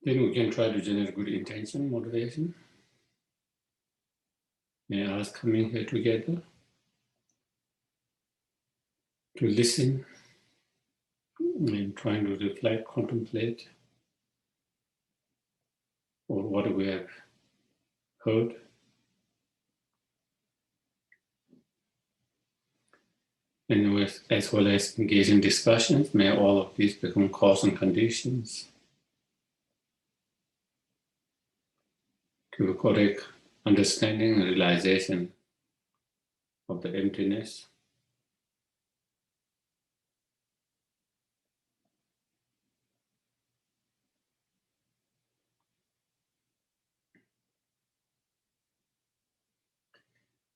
Then we can try to generate good intention, motivation. May I ask coming here together to listen and trying to reflect, contemplate on what we have heard. And as well as engage in discussions, may all of these become cause and conditions to a correct understanding and realization of the emptiness.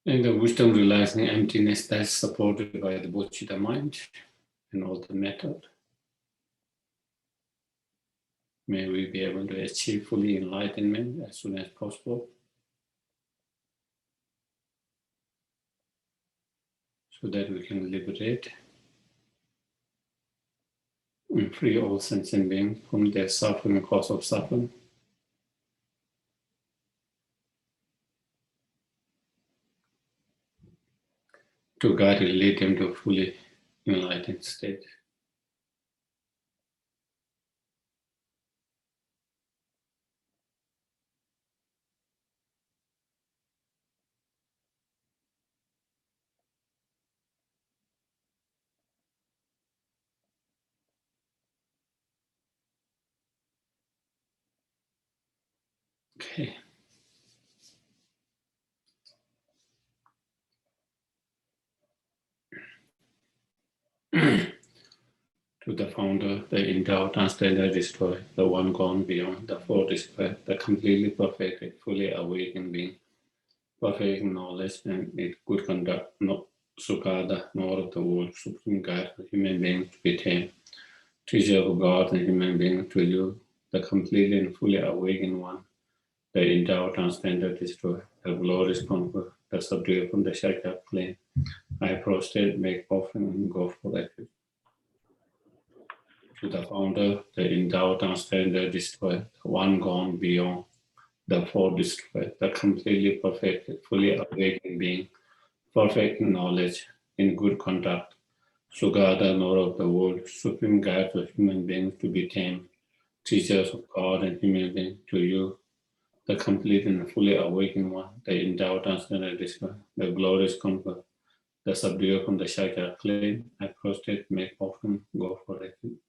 And the wisdom realizing emptiness that's supported by the Bodhicitta mind and all the method. May we be able to achieve fully enlightenment as soon as possible, so that we can liberate and free all sentient beings from their suffering and cause of suffering. To guide and lead them to a fully enlightened state. Okay. To the founder, the endowed, unstandard destroyer, the one gone beyond, the four destroyer, the completely perfected, fully awakened being, perfect knowledge and good conduct, no Sukada, nor of the world, supreme guide for human beings to be tamed, teacher of God and human beings to you, the completely and fully awakened one, the endowed, unstandard destroyer, the glorious conqueror, the subduer from the Shaka plane. I prostrate, make offering, and go for refuge. To the founder, the endowed, unstandard destroyer, the one gone beyond, the four destroyer, the completely perfected, fully awakened being, perfect knowledge, in good conduct, Sugata, Lord of the world, supreme guide for human beings to be tamed, teachers of God and human beings to you, the complete and fully awakened one, the endowed, unstandard destroyer, the glorious conqueror, the subduer from the Shaka claim, I prostrate, make offering, go for refuge.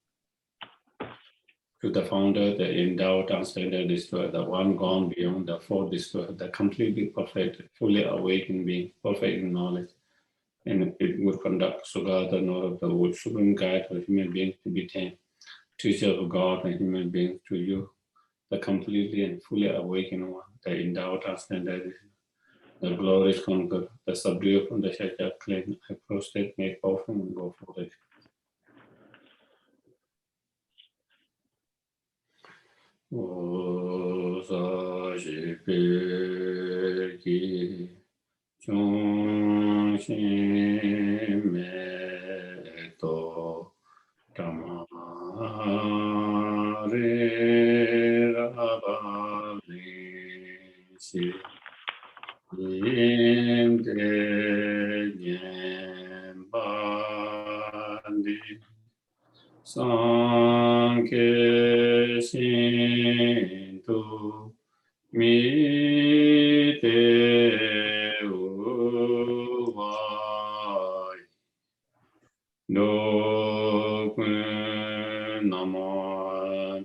To the founder, the endowed, unstandard destroyer, the one gone beyond, the four destroyer, the completely perfected, fully awakened being, perfect in knowledge, and it would conduct Sugata, Lord of the world, supreme guide for human beings to be tamed, teacher of God and human beings to you, the completely and fully awakened one, the endowed, unstandard, the glorious conqueror, the subduer from the Shaka claim, I prostrate, make offering, and go for it. 오사시필기 중심에도 라마레라발리시 임대년반디 상계신두 미대우와이 노근 나마다신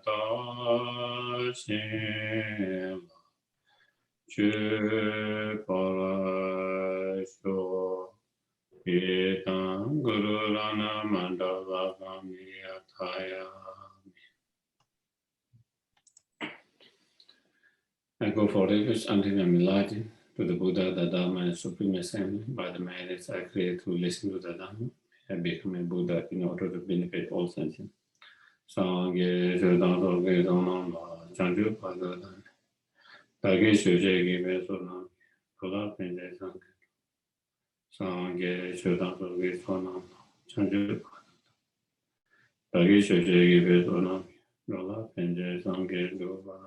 주파라쇼 이당 구루라나 만다바가미야타야. I go for refuge until I'm enlightened to the Buddha, the Dharma, and Supreme Assembly. By the merits I create to listen to the Dharma, I become a Buddha in order to benefit all sentients. Sangye Sherab Soge Sonamba Chanju Pagadan Dagi Shujegi Besonam Kula Pinje Sangye Sangye Sherab Soge Sonamba Chanju Pagadan Dagi Shujegi Besonam Rola Penje Sangir Gova.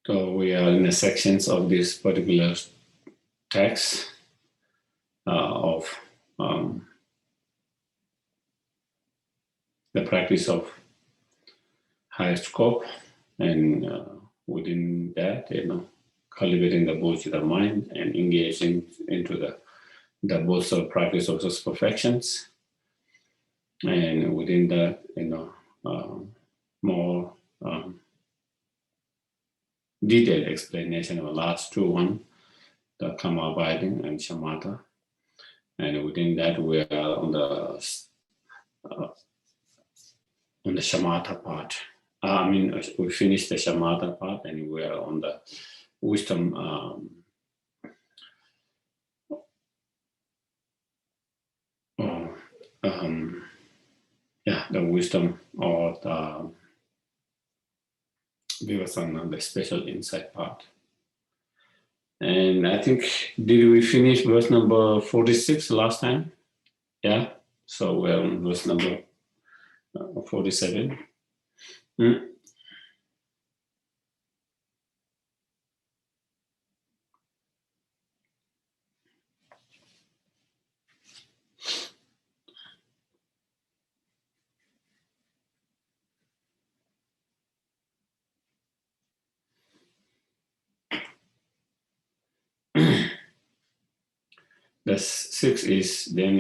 So we are in the sections of this particular text of the practice of high scope, and within that, cultivating the Bodhicitta mind and engaging into the both practice of those perfections, and within that, more detailed explanation of the last two one, the karma abiding and shamatha, and within that we are on the shamatha part. We finished the shamatha part, and we are on the wisdom. The wisdom or the vipassana, the special insight part. And I think, did we finish verse number 46 last time? Yeah. So we're on verse number 47. The 6 is then,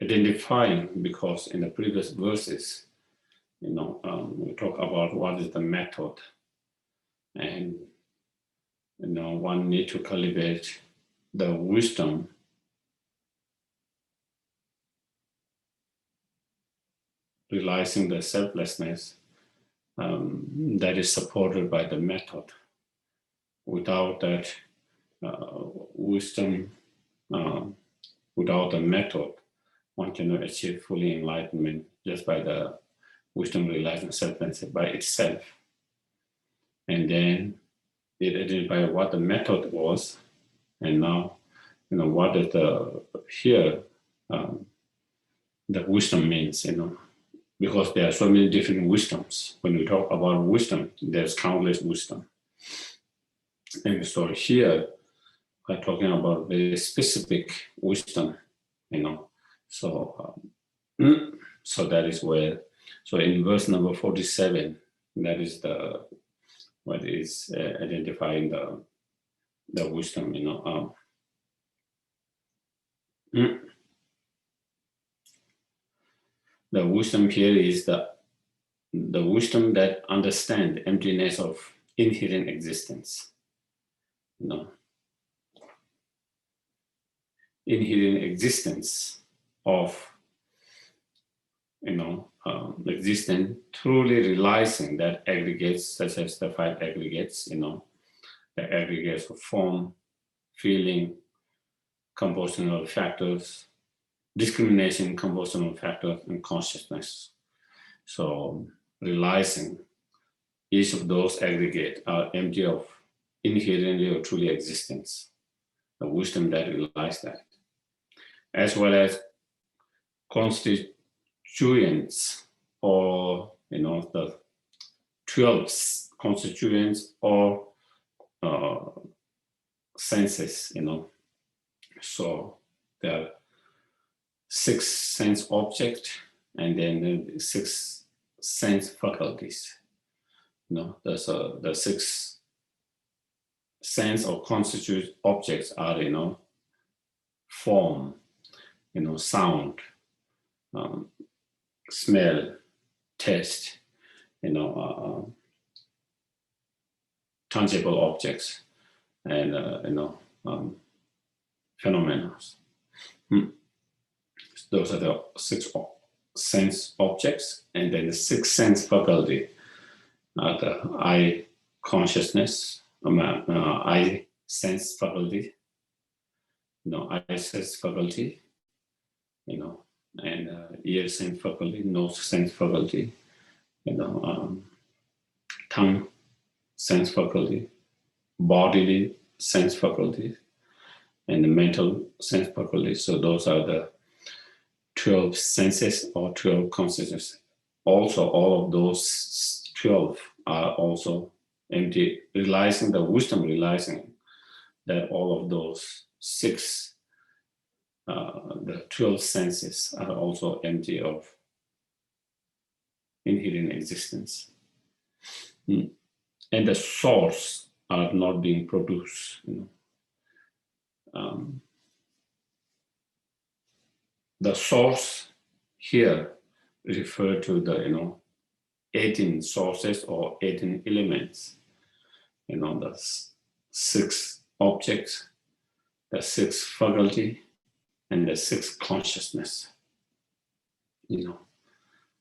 identifying, because in the previous verses, we talk about what is the method, and one need to cultivate the wisdom realizing the selflessness that is supported by the method. Without that wisdom, without the method, one cannot achieve fully enlightenment just by the wisdom realizing selflessness by itself. And then it identified what the method was, and now, what is here the wisdom means, because there are so many different wisdoms. When we talk about wisdom, there's countless wisdom. And so here, we're talking about very specific wisdom, So, so that is where, so in verse number 47, that is what is identifying the wisdom, The wisdom here is the wisdom that understands the emptiness of inherent existence. Inherent existence of, existence, truly realizing that aggregates, such as the 5 aggregates, the aggregates of form, feeling, compositional factors, discrimination, compositional factors, and consciousness. So realizing each of those aggregates are empty of inherently or truly existence, the wisdom that realizes that, as well as constituents, or the 12 constituents or senses, So there are 6 sense objects, and then 6 sense faculties. There's the 6 sense or constitute objects are, form, sound, smell, taste, tangible objects, and phenomena. Those are the 6 sense objects, and then the 6 sense faculty are the eye consciousness, eye sense faculty, eye sense faculty, and ear sense faculty, nose sense faculty, tongue sense faculty, bodily sense faculty, and the mental sense faculty. So those are the 12 senses or 12 consciousness. Also, all of those 12 are also empty, realizing the wisdom, realizing that all of those the 12 senses are also empty of inherent existence. And the source are not being produced. The source here refer to the 18 sources or 18 elements. The 6 objects, the 6 faculty, and the 6 consciousness.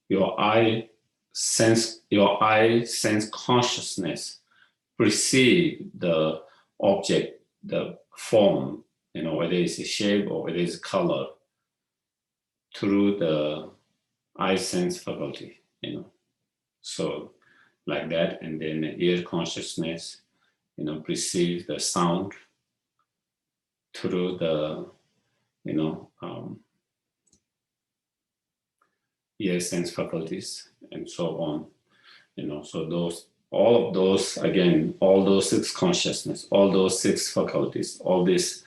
Your eye sense consciousness perceive the object, the form, whether it's a shape or whether it's a color, through the eye sense faculty, So like that, and then the ear consciousness, perceives the sound through the, ear sense faculties, and so on. So all of those, again, all those 6 consciousness, all those 6 faculties, all these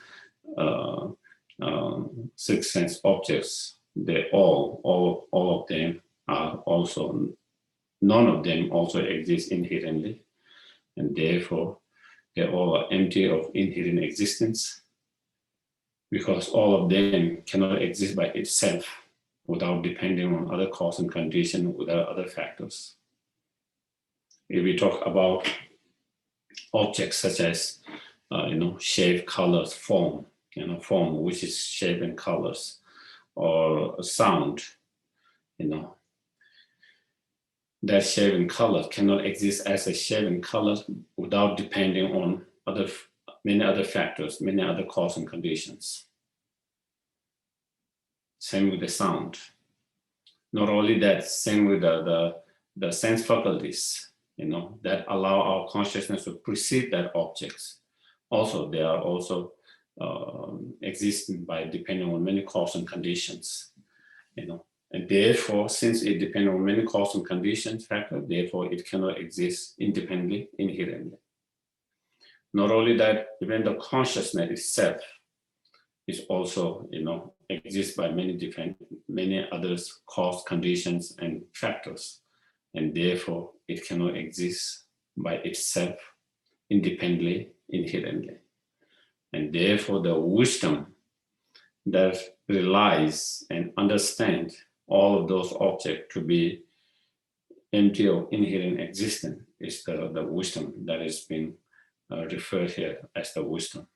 6 sense objects, they all of them are also, none of them also exist inherently, and therefore they all are empty of inherent existence, because all of them cannot exist by itself without depending on other cause and condition, without other factors. If we talk about objects such as shape, colors, form, form, which is shape and colors, or sound, that shape and color cannot exist as a shape and color without depending on many other factors, many other cause and conditions. Same with the sound. Not only that, same with the sense faculties, that allow our consciousness to perceive that objects. Also, they are also existing by depending on many cause and conditions, And therefore, since it depends on many cause and conditions factors, therefore it cannot exist independently, inherently. Not only that, even the consciousness itself is also, exists by many others cause, conditions, and factors, and therefore it cannot exist by itself independently, inherently. And therefore the wisdom that relies and understands all of those objects to be empty of inherent existence is the wisdom that is being referred here as the wisdom.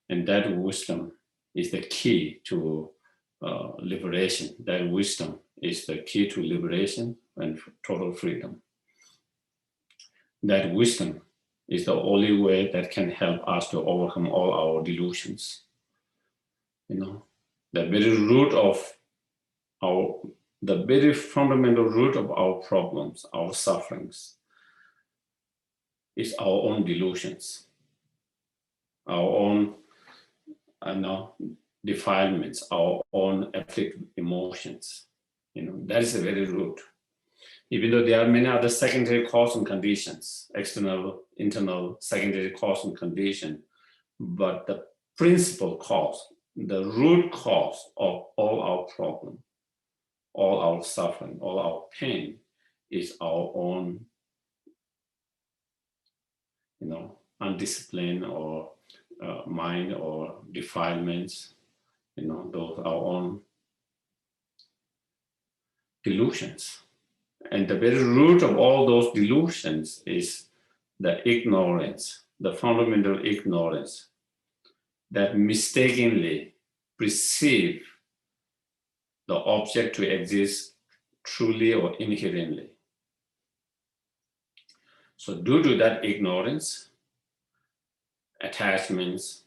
And that wisdom is the key to liberation. That wisdom is the key to liberation and total freedom. That wisdom is the only way that can help us to overcome all our delusions. The very fundamental root of our problems, our sufferings, is our own delusions, our own defilements, our own afflictive emotions. That is the very root. Even though there are many other secondary cause and conditions, external, internal, secondary cause and condition, but the principal cause, the root cause of all our problem, all our suffering, all our pain is our own, undisciplined or mind or defilements, those are our own delusions. And the very root of all those delusions is the ignorance, the fundamental ignorance that mistakenly perceive the object to exist truly or inherently. So due to that ignorance, attachments,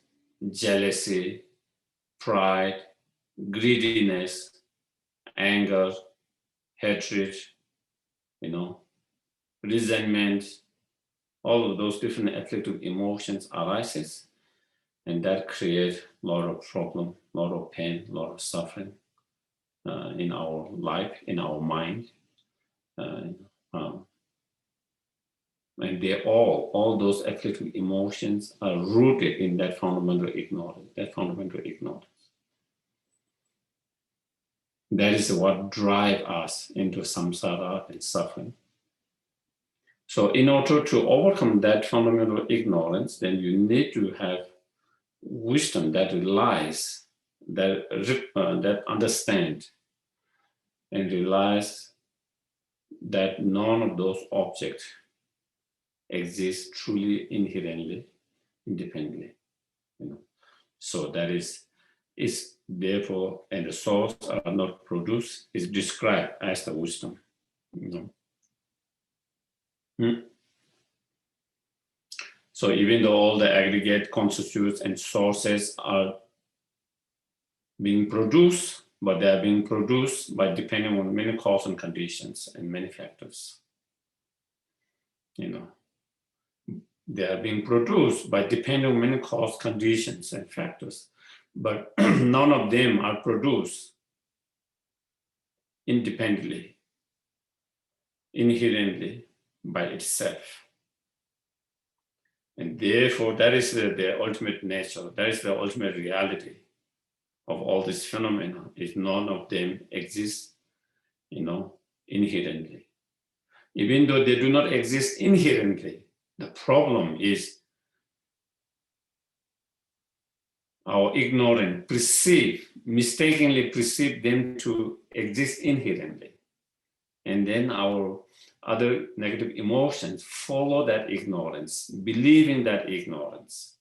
jealousy, pride, greediness, anger, hatred, resentment, all of those different afflictive emotions arises, and that creates a lot of problem, a lot of pain, a lot of suffering in our life, in our mind. And they all those afflictive emotions are rooted in that fundamental ignorance, That is what drives us into samsara and suffering. So in order to overcome that fundamental ignorance, then you need to have wisdom that relies, that understand and realize that none of those objects exist truly inherently, independently. So that is therefore, and the source are not produced, is described as the wisdom. So even though all the aggregate constitutes and sources are being produced, but they are being produced by depending on many causes and conditions and many factors. They are being produced by depending on many causes, conditions, and factors, but none of them are produced independently, inherently, by itself. And therefore, that is the ultimate nature, that is the ultimate reality of all this phenomena, is none of them exist, inherently. Even though they do not exist inherently, the problem is our ignorance mistakenly perceive them to exist inherently. And then our other negative emotions follow that ignorance, believe in that ignorance.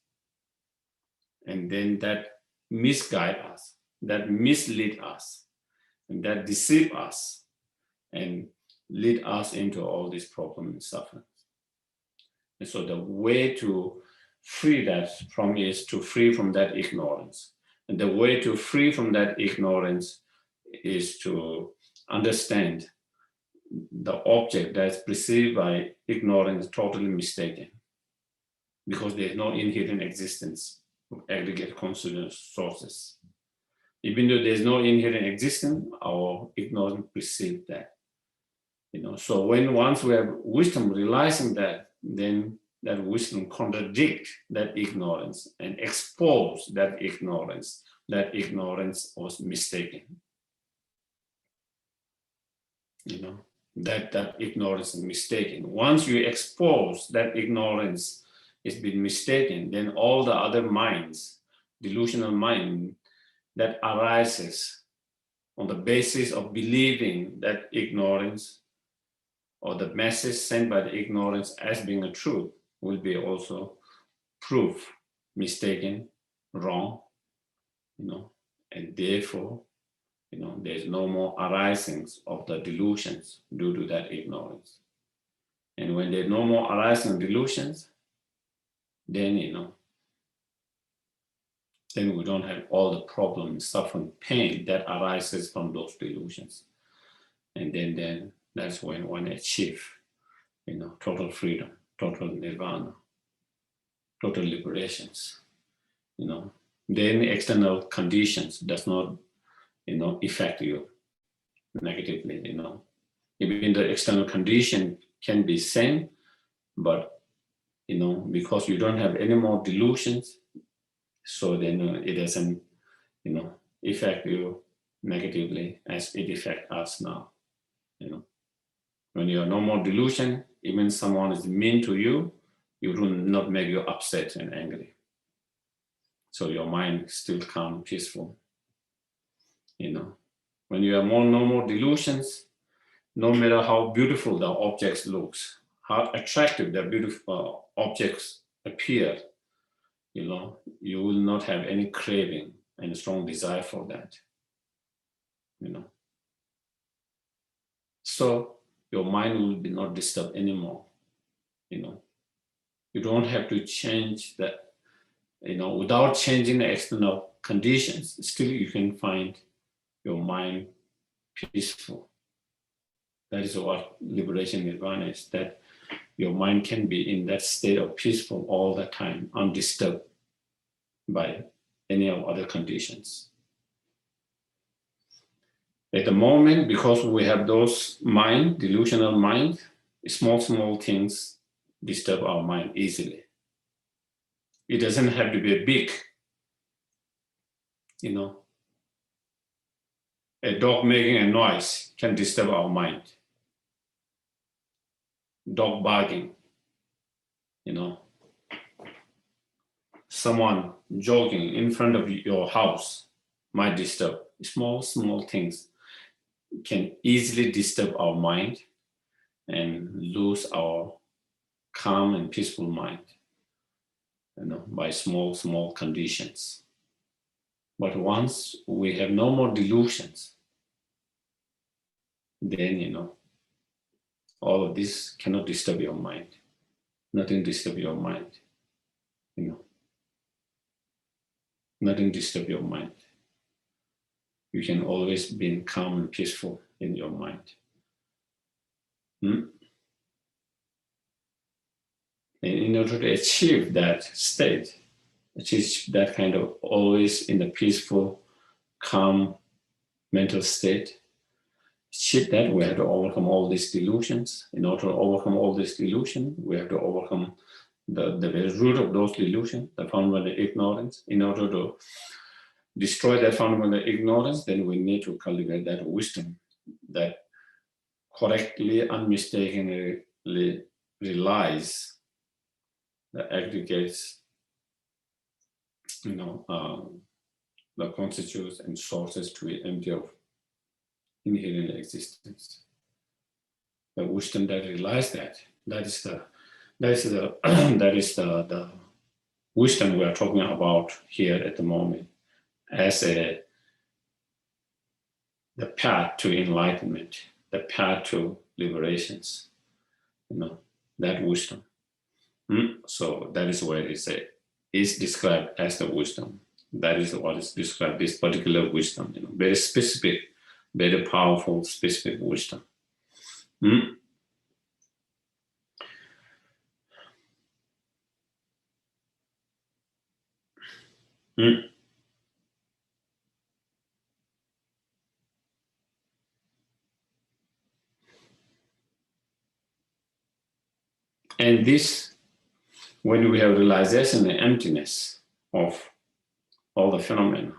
And then that misguide us, that mislead us, and that deceive us, and lead us into all these problems and suffering. And so the way to free that from is to free from that ignorance. And the way to free from that ignorance is to understand the object that's perceived by ignorance totally mistaken, because there's no inherent existence of aggregate constituent sources. Even though there's no inherent existence, our ignorance perceives that. So once we have wisdom realizing that, then that wisdom contradicts that ignorance and expose that ignorance was mistaken. That ignorance is mistaken. Once you expose that ignorance is been mistaken, then all the other minds, delusional mind that arises on the basis of believing that ignorance or the message sent by the ignorance as being a truth will be also proof mistaken, wrong, and therefore, there's no more arisings of the delusions due to that ignorance. And when there's no more arising of delusions, then, then we don't have all the problems, suffering, pain that arises from those delusions. And then that's when one achieves, total freedom, total nirvana, total liberations. Then external conditions does not, affect you negatively. Even the external condition can be same, but because you don't have any more delusions, so then it doesn't, affect you negatively as it affects us now. When you have no more delusion, even someone is mean to you, it will not make you upset and angry. So your mind is still calm, peaceful. When you have no more delusions, no matter how beautiful the objects looks, how attractive the beautiful objects appear, you will not have any craving and strong desire for that. So your mind will be not disturbed anymore. You don't have to change that, without changing the external conditions, still you can find your mind peaceful. That is what liberation nirvana is, that your mind can be in that state of peaceful all the time, undisturbed by any of other conditions. At the moment, because we have those mind, delusional mind, small things disturb our mind easily. It doesn't have to be big, A dog making a noise can disturb our mind. Dog barking, Someone jogging in front of your house might disturb. Small things can easily disturb our mind and lose our calm and peaceful mind, by small conditions. But once we have no more delusions, then, all of this cannot disturb your mind. Nothing disturb your mind, Nothing disturb your mind. You can always be calm and peaceful in your mind. And in order to achieve that state, achieve that kind of always in a peaceful, calm mental state, achieve that, we have to overcome all these delusions. In order to overcome all these delusions, we have to overcome the very root of those delusions, the fundamental ignorance. In order to destroy that fundamental ignorance, then we need to cultivate that wisdom that correctly, unmistakably realize the aggregates, the constitutes and sources to be empty of inherent existence. The wisdom that realizes that is the wisdom we are talking about here at the moment as the path to enlightenment, the path to liberations, that wisdom. So that is where it's described as the wisdom. That is what is described, this particular wisdom, very specific, very powerful, specific wisdom. And this, when we have realization and emptiness of all the phenomena,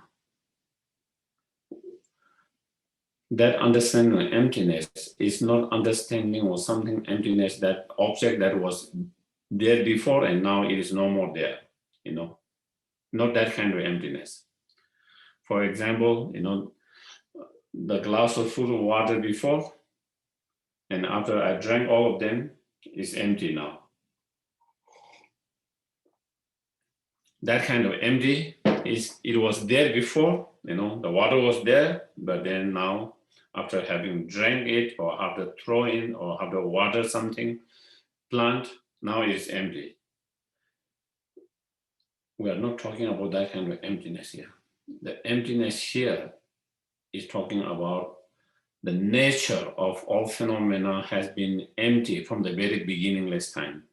that understanding of emptiness is not understanding of something emptiness, that object that was there before and now it is no more there, not that kind of emptiness. For example, the glass of food or water before, and after I drank all of them, is empty now. That kind of empty it was there before, the water was there, but then now, after having drank it, or after throwing, or after water something, plant, now it is empty. We are not talking about that kind of emptiness here. The emptiness here is talking about the nature of all phenomena has been empty from the very beginningless time.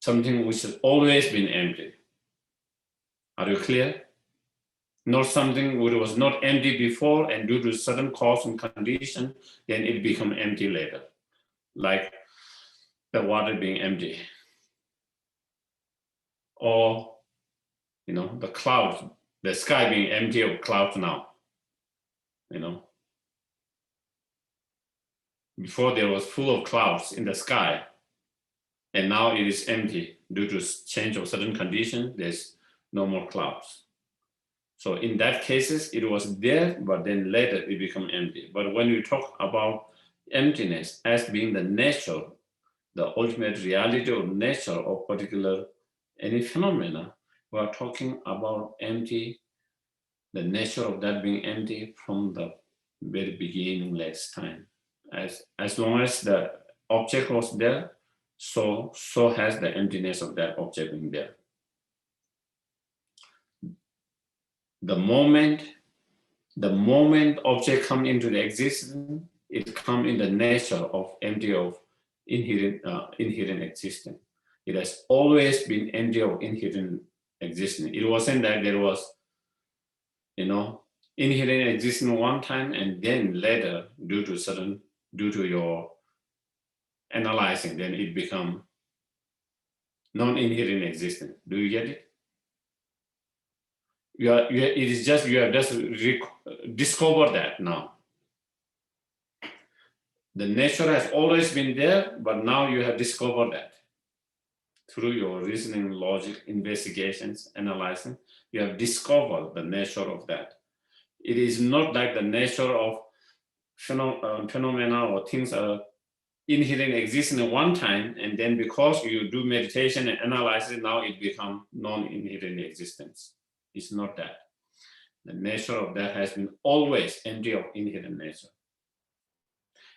Something which has always been empty. Are you clear? Not something which was not empty before, and due to certain cause and condition, then it become empty later. Like the water being empty. Or, the clouds, the sky being empty of clouds now. Before there was full of clouds in the sky, and now it is empty due to change of certain condition. There's no more clouds. So in that cases, it was there, but then later it become empty. But when we talk about emptiness as being the nature, the ultimate reality or nature of particular any phenomena, we are talking about empty, the nature of that being empty from the very beginningless time. As long as the object was there, so has the emptiness of that object being there. The moment the moment object come into the existence, it come in the nature of empty of inherent existence. It has always been empty of inherent existence. It wasn't that there was, inherent existence one time and then later, due to your analyzing, then it become non-inherent existence. Do you get it? You have just discovered that now. The nature has always been there, but now you have discovered that. Through your reasoning, logic, investigations, analyzing, you have discovered the nature of that. It is not like the nature of phenomena or things are inherent existing at one time, and then because you do meditation and analysis, now it becomes non-inherent existence. It's not that. The nature of that has been always empty of inherent nature.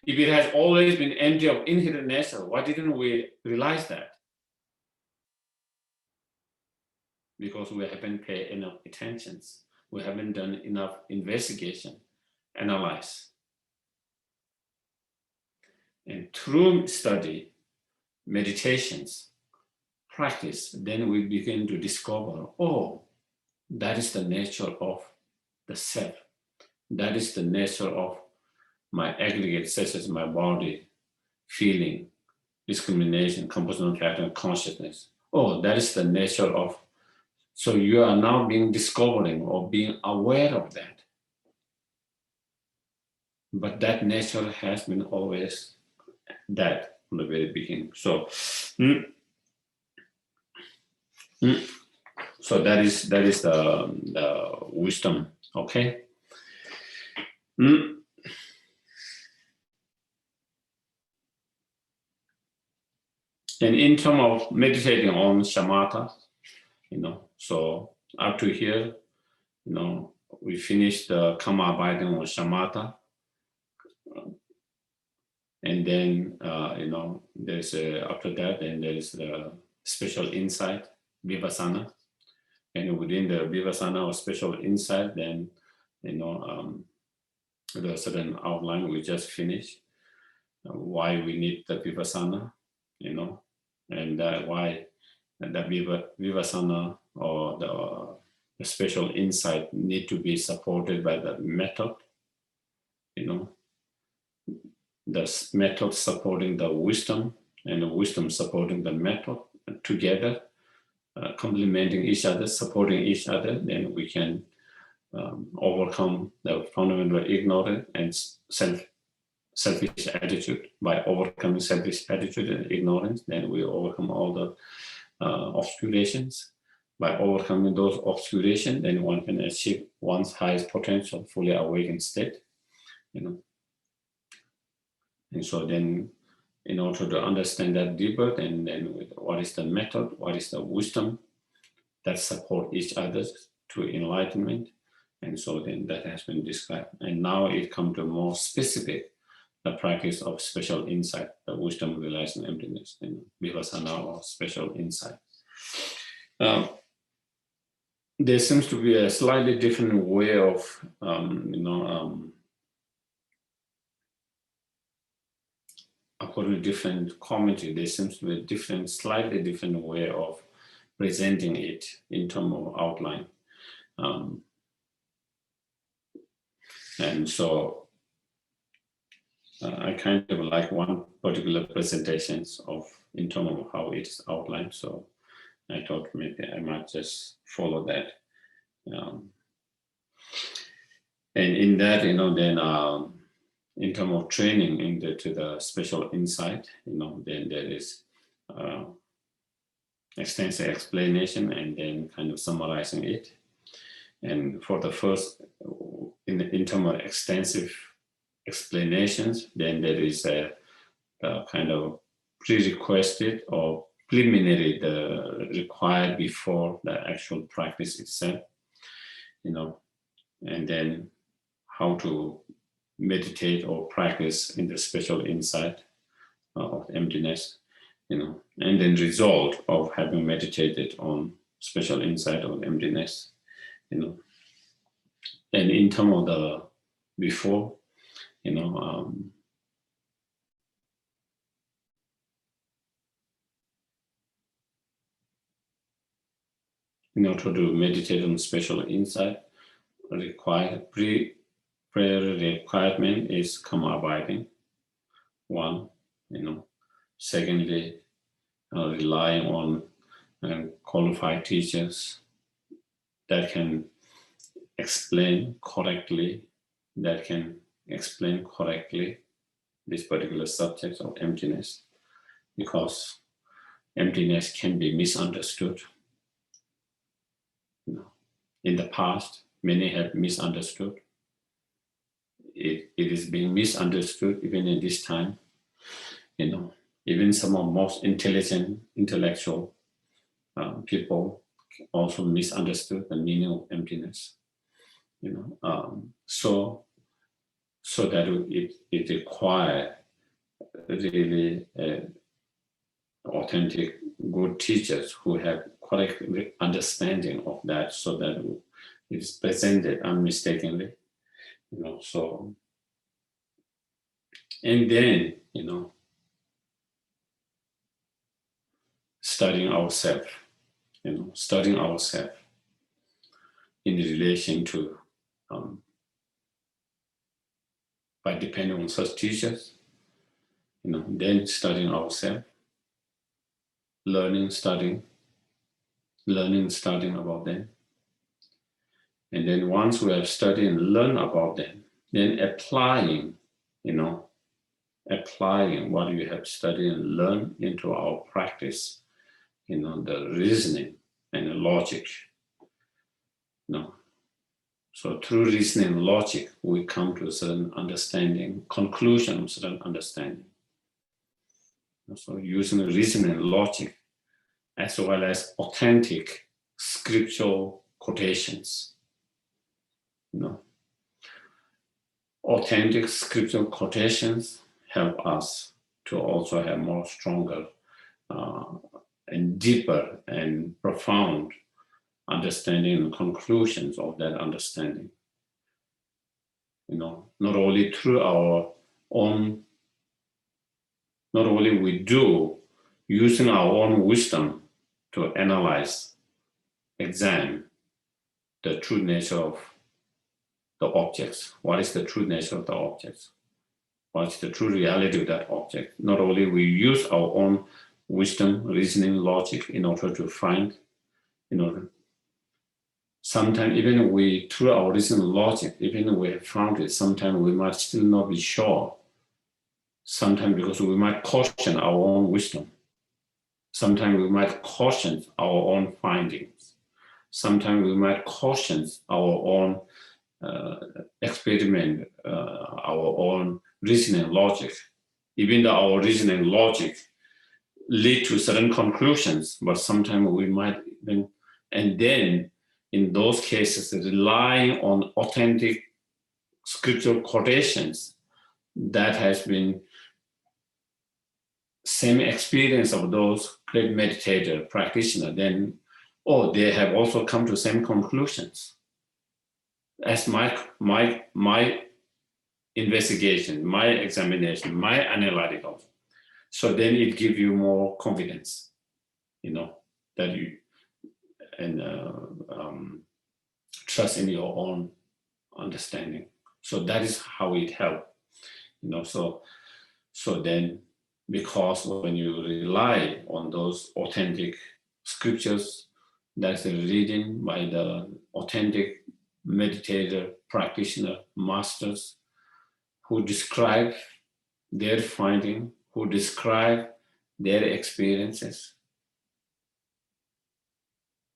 If it has always been empty of inherent nature, why didn't we realize that? Because we haven't paid enough attention. We haven't done enough investigation, analyze. And through study, meditations, practice, then we begin to discover, oh, that is the nature of the self. That is the nature of my aggregate, such as my body, feeling, discrimination, compositional character, consciousness. Oh, that is the nature of. So you are now discovering or being aware of that. But that nature has been always that from the very beginning. So, so that is the wisdom. Okay. And in terms of meditating on shamatha, so up to here, we finished the karma abiding on shamatha. And then, there's after that, then there is the special insight, vipassana. And within the vipassana or special insight, then, the certain outline we just finished, why we need the vipassana, and why the vipassana or the special insight need to be supported by the method, the method supporting the wisdom and the wisdom supporting the method together, complementing each other, supporting each other, then we can overcome the fundamental ignorance and selfish attitude. By overcoming selfish attitude and ignorance, then we overcome all the obscurations. By overcoming those obscurations, then one can achieve one's highest potential, fully awakened state. And so then, in order to understand that deeper, then what is the method, what is the wisdom that support each other to enlightenment, and so then that has been described. And now it comes to more specific, the practice of special insight, the wisdom, realizing emptiness, and vipassana or special insight. There seems to be a slightly different way of, according to different commentary, there seems to be a slightly different way of presenting it in terms of outline. And so I kind of like one particular presentations in terms of how it is outlined. So I thought maybe I might just follow that. And in that, then in terms of training into the special insight, then there is extensive explanation and then kind of summarizing it. And for the first, in terms of extensive explanations, then there is a kind of pre-requested or preliminary required before the actual practice itself, and then how to meditate or practice in the special insight of emptiness, and then result of having meditated on special insight of emptiness, And in terms of the before, you know, in order to meditate on special insight, prayer requirement is karma abiding. One, you know. Secondly, relying on qualified teachers that can explain correctly this particular subject of emptiness, because emptiness can be misunderstood. You know, in the past, many have misunderstood. It is being misunderstood even in this time. You know, even some of most intellectual people also misunderstood the meaning of emptiness. You know, so that it requires really authentic, good teachers who have correct understanding of that, so that it's presented unmistakably. You know, so, and then, you know, studying ourselves in relation to, by depending on such teachers, you know, then studying ourselves, learning, studying about them. And then once we have studied and learned about them, then applying what you have studied and learned into our practice, you know, the reasoning and the logic. You know. So through reasoning and logic, we come to a certain understanding, conclusion of certain understanding. So using the reasoning and logic, as well as authentic scriptural quotations. You know, authentic scriptural quotations help us to also have more stronger and deeper and profound understanding and conclusions of that understanding. You know, not only we do using our own wisdom to analyze, examine the true nature of the objects. What is the true nature of the objects? What is the true reality of that object? Not only we use our own wisdom, reasoning, logic in order to find, sometimes even through our reasoning logic, even we have found it, sometimes we might still not be sure. Sometimes because we might question our own wisdom. Sometimes we might caution our own findings. Sometimes we might caution our own experiment, our own reasoning logic. Even though our reasoning logic lead to certain conclusions, but sometimes we might even, and then in those cases, relying on authentic scriptural quotations that has been same experience of those great meditator practitioners, then, they have also come to same conclusions. As my investigation, my examination, my analytical. So then it gives you more confidence, that you, and trust in your own understanding. So that is how it helps, so then, because when you rely on those authentic scriptures, that's the reading by the authentic meditator, practitioner, masters who describe their finding, who describe their experiences,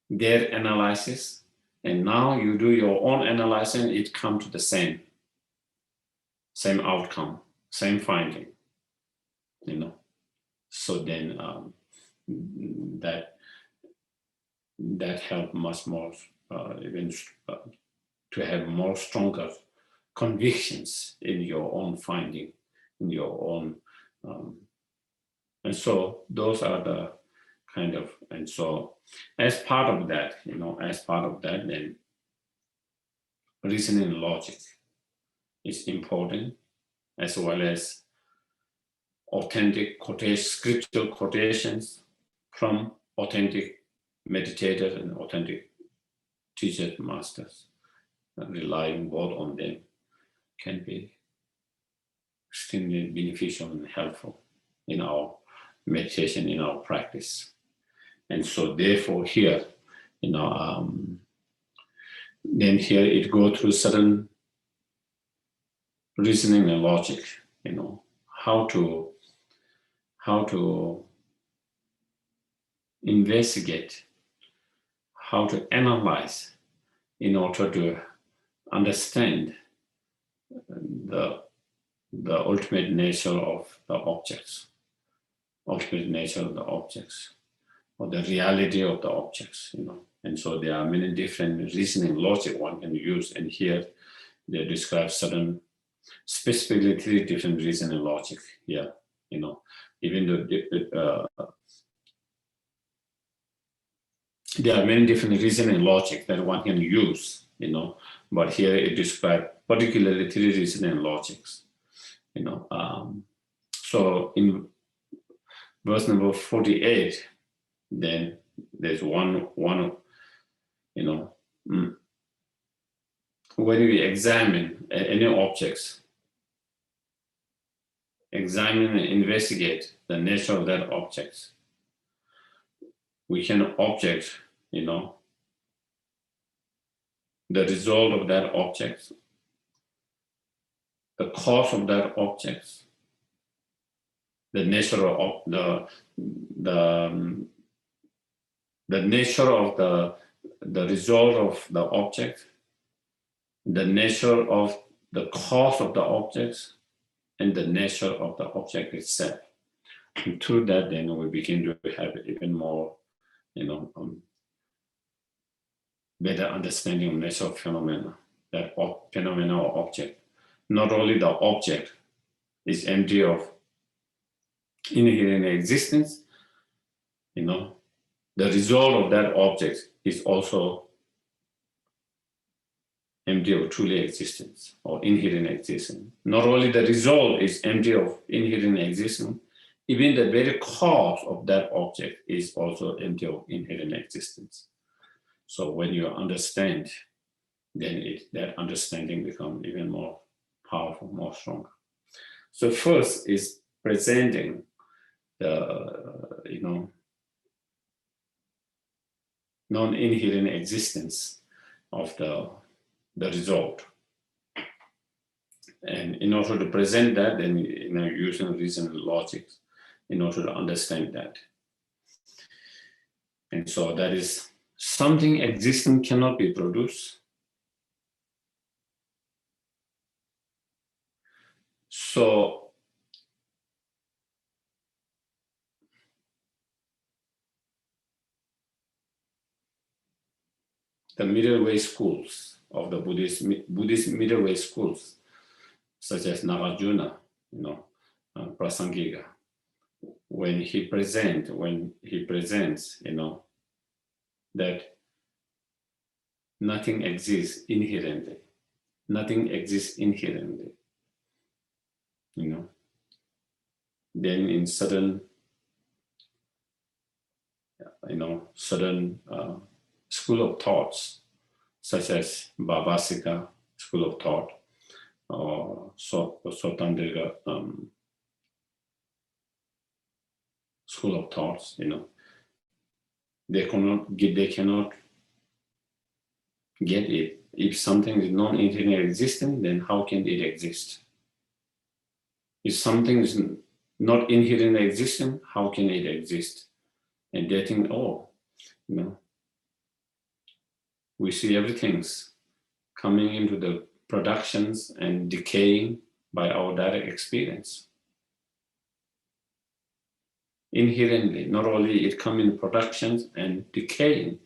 their analysis, and now you do your own analysis, and it comes to the same outcome, same finding, So then that helps much more, even to have more stronger convictions in your own finding, in your own, and so those are the kind of, and so as part of that, then reasoning logic is important, as well as authentic scriptural quotations from authentic meditators and authentic teachers, masters. Relying both on them can be extremely beneficial and helpful in our meditation, in our practice. And so therefore here, then here it goes through certain reasoning and logic, how to investigate, how to analyze in order to understand the ultimate nature of the objects, or the reality of the objects, And so there are many different reasoning logic one can use, and here they describe certain, specifically 3 different reasoning logic here, even though there are many different reasoning logic that one can use, but here it describes particularly 3 reasoning logics, So in verse number 48, then there's one, when we examine any objects, examine and investigate the nature of that object, we can object, the result of that object, the cause of that object, the nature of the nature of the result of the object, the nature of the cause of the object, and the nature of the object itself. And through that, then we begin to have even more, better understanding of nature of phenomena, that phenomena or object. Not only the object is empty of inherent existence, the result of that object is also empty of truly existence or inherent existence. Not only the result is empty of inherent existence, even the very cause of that object is also empty of inherent existence. So when you understand, then that understanding becomes even more powerful, more stronger. So first is presenting the, non-inherent existence of the result. And in order to present that, then using reason and logic in order to understand that. And so that is something existing cannot be produced. So the middle way schools of the Buddhist middle way schools, such as Nagarjuna, Prasangika, when he presents, that nothing exists inherently. Then in certain, school of thoughts, such as Babasika school of thought, or Sotandriga school of thoughts, they cannot get it. If something is non-inherent existent, then how can it exist? If something is not inherent existent, how can it exist? And they think, we see everything's coming into the productions and decaying by our direct experience. Inherently, not only it comes in productions and decaying,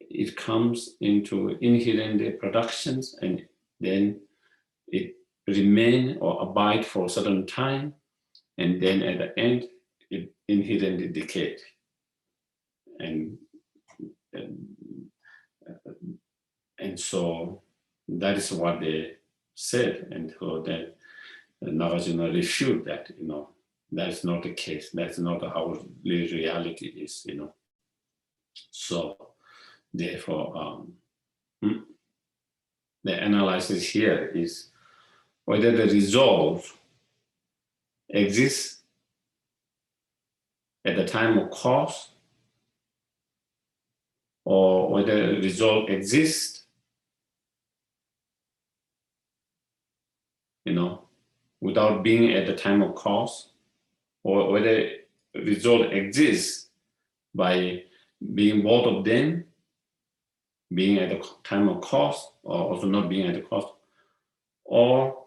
it comes into inherent productions and then it remain or abide for a certain time, and then at the end, it inherently decayed. And so That is what they said, and so then Nagarjuna refuted that, that's not the case. That's not how the reality is, So therefore, the analysis here is whether the result exists at the time of cause, or whether the result exists, without being at the time of cause, or whether result exists by being both of them, being at the time of cause, or also not being at the cause, or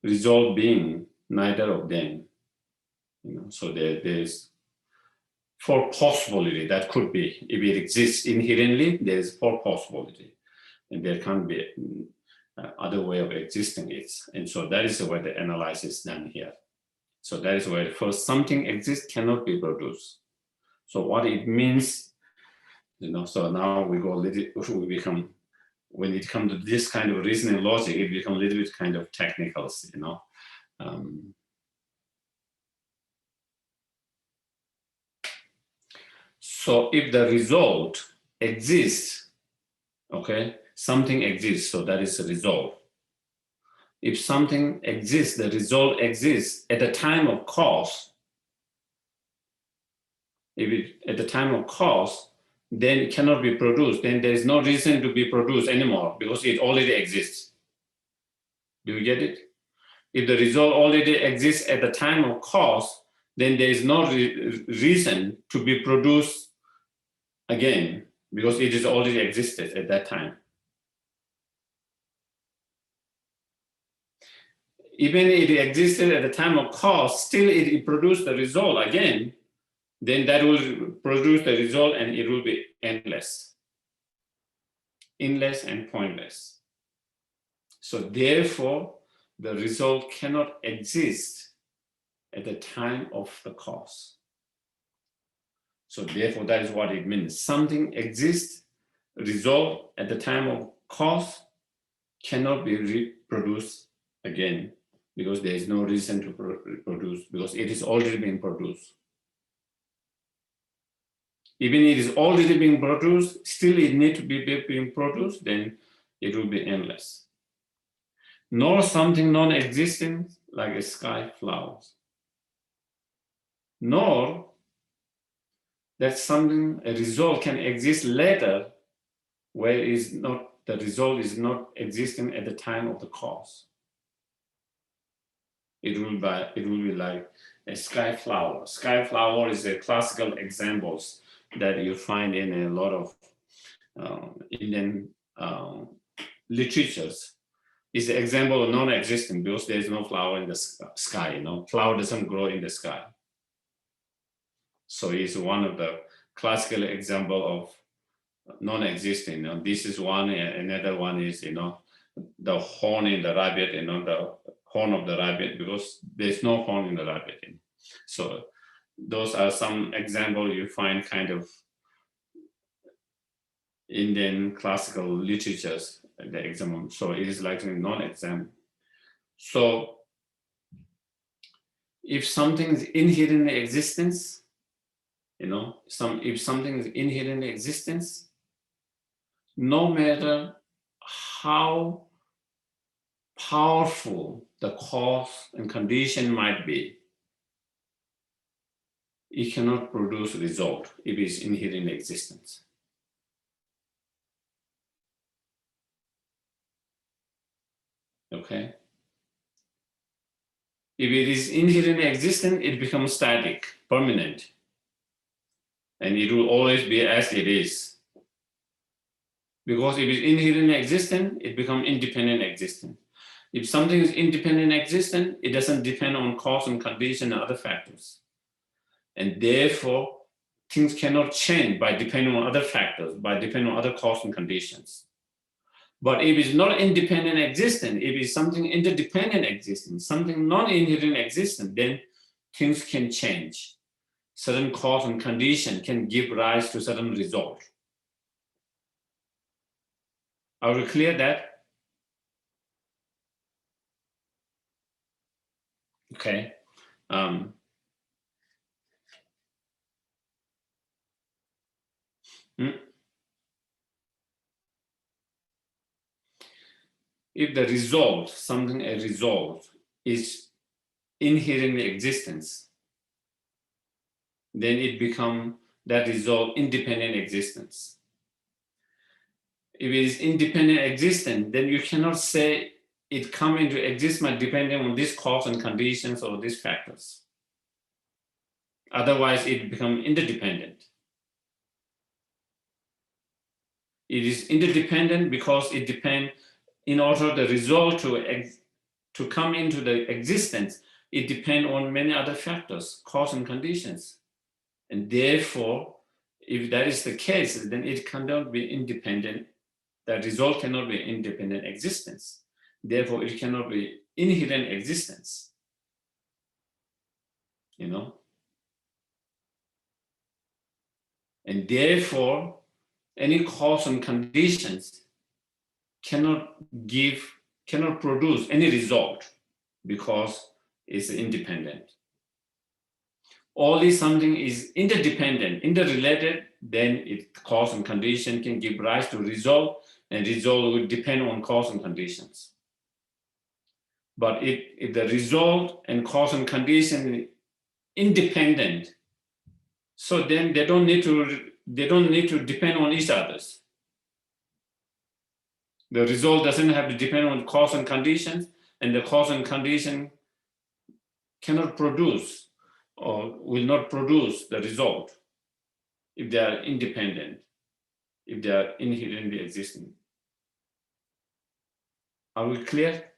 result being neither of them. So there's four possibility that could be. If it exists inherently, there is four possibility, and there can't be other way of existing it. And so that is where the analysis is done here. So that is where first something exists cannot be produced. So what it means, so now we become, when it comes to this kind of reasoning logic, it becomes a little bit kind of technicals, So if the result exists, okay, something exists, so that is a result. If something exists, the result exists at the time of cause. If it at the time of cause, then it cannot be produced. Then there is no reason to be produced anymore because it already exists. Do you get it? If the result already exists at the time of cause, then there is no reason to be produced again because it is already existed at that time. Even if it existed at the time of cause, still it produced the result again, then that will produce the result and it will be endless and pointless. So therefore, the result cannot exist at the time of the cause. So therefore, that is what it means. Something exists, result at the time of cause cannot be reproduced again because there is no reason to produce because it is already being produced. Even if it is already being produced, still it needs to be being produced, then it will be endless. Nor something non-existent like a sky flowers. Nor that something, a result can exist later where the result is not existing at the time of the cause. It will be like a sky flower. Sky flower is a classical examples that you find in a lot of Indian literatures. It's an example of non-existent because there is no flower in the sky. Flower doesn't grow in the sky. So it's one of the classical example of non-existing. This is one. Another one is the horn in the rabbit. The horn of the rabbit because there's no horn in the rabbit. So those are some examples you find kind of Indian classical literatures, the example. So it is like a non-example. So if something is inherent in existence, if something is inherent in existence, no matter how powerful the cause and condition might be, it cannot produce result if it is inherent in existence. Okay? If it is inherent in existence, it becomes static, permanent. And it will always be as it is. Because if it's inherent in existence, it becomes independent existence. If something is independent existence, it doesn't depend on cause and condition and other factors. And therefore, things cannot change by depending on other factors, by depending on other cause and conditions. But if it's not independent existence, if it's something interdependent existence, something non-inherent existence, then things can change. Certain cause and condition can give rise to certain result. Are we clear that? Okay. If the result, something a result, is inherently existence, then it becomes that result independent existence. If it is independent existence, then you cannot say it come into existence depending on this cause and conditions or these factors. Otherwise, it becomes interdependent. It is interdependent because it depends, in order the result to come into the existence, it depends on many other factors, cause and conditions. And therefore, if that is the case, then it cannot be independent. That result cannot be independent existence. Therefore, it cannot be inherent existence. You know? And therefore, any cause and conditions cannot produce any result because it's independent. Only something is interdependent, interrelated, then it cause and condition can give rise to result, and result will depend on cause and conditions. But if the result and cause and condition independent, so then they don't need to depend on each other. The result doesn't have to depend on cause and conditions, and the cause and condition cannot produce or will not produce the result if they are independent, if they are inherently existing. Are we clear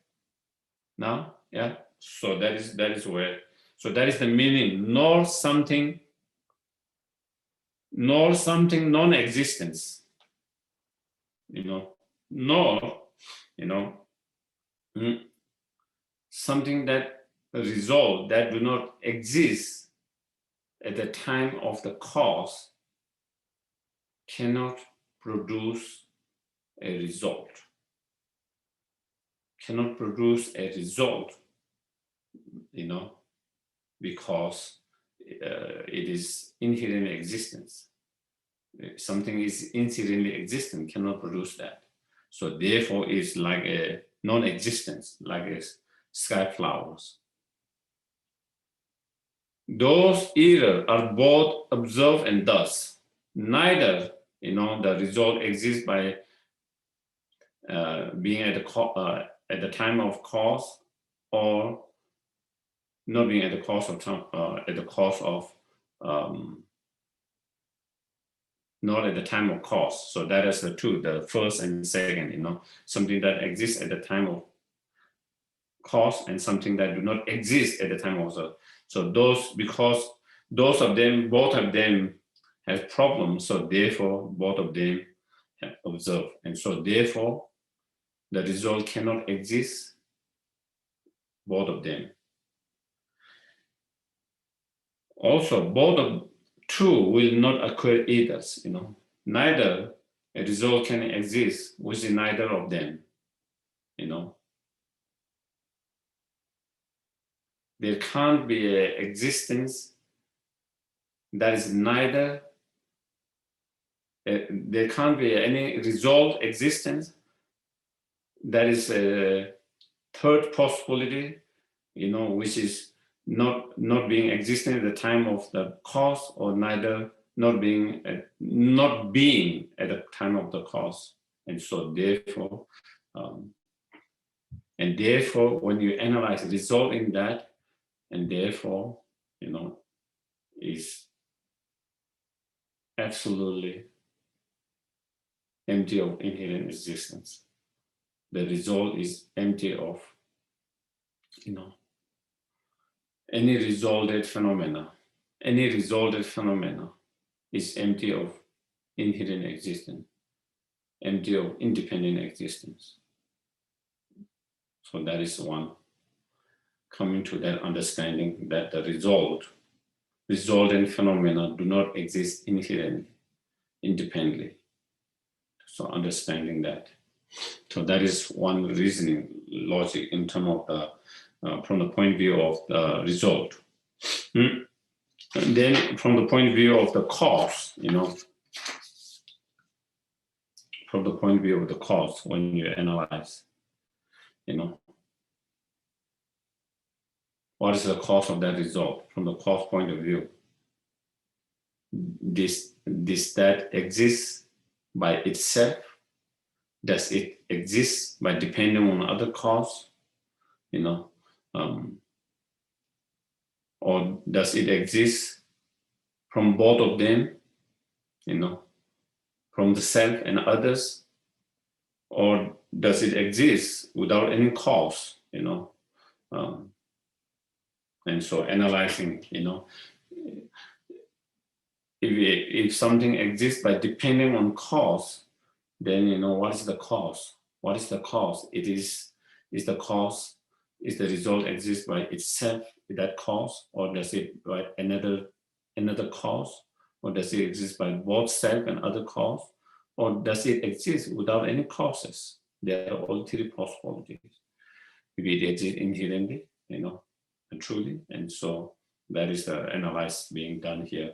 now? Yeah. So that is where. So that is the meaning. Nor something non-existence. Nor something that result that do not exist at the time of the cause cannot produce a result. Cannot produce a result, because it is inherent existence. Something is inherently existent, cannot produce that. So therefore, it's like a non-existence, like a sky flowers. Those either are both observed and thus. Neither, the result exists by being at the time of cause, or not being at the cause of time, not at the time of cause. So that is the two, the first and second. Something that exists at the time of cause and something that do not exist at the time of the. So because both of them have problems, so therefore both of them have observed, and so therefore the result cannot exist, both of them. Also, both of two will not occur either. Neither a result can exist within neither of them. There can't be an existence that is neither. There can't be any result existence that is a third possibility, which is not being existing at the time of the cause, or neither not being at the time of the cause. And so therefore, when you analyze result in that, and therefore, is absolutely empty of inherent existence. The result is empty of, any resulted phenomena. Any resulted phenomena is empty of inherent existence, empty of independent existence. So that is one, coming to that understanding that the resultant phenomena do not exist inherently, independently. So understanding that. So that is one reasoning logic in terms of the from the point of view of the result. And then from the point of view of the cause, from the point of view of the cause, when you analyze, what is the cause of that result from the cause point of view? This that exists by itself? Does it exist by depending on other cause? Or does it exist from both of them? From the self and others? Or does it exist without any cause? And so analyzing, if something exists by depending on cause, then what is the cause? What is the cause? Is the cause, is the result exist by itself, that cause, or does it by another cause, or does it exist by both self and other cause, or does it exist without any causes? There are all three possibilities. If it exists inherently, and truly, and so that is the analysis being done here.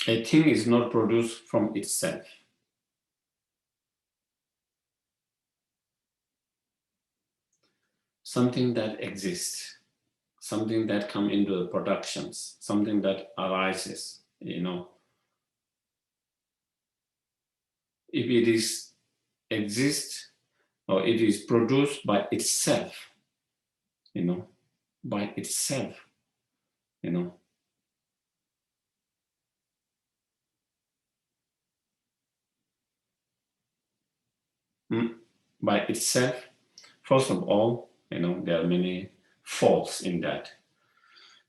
A thing is not produced from itself. Something that exists, something that comes into the productions, something that arises, if it is exists or it is produced by itself, by itself, by itself, first of all, there are many faults in that.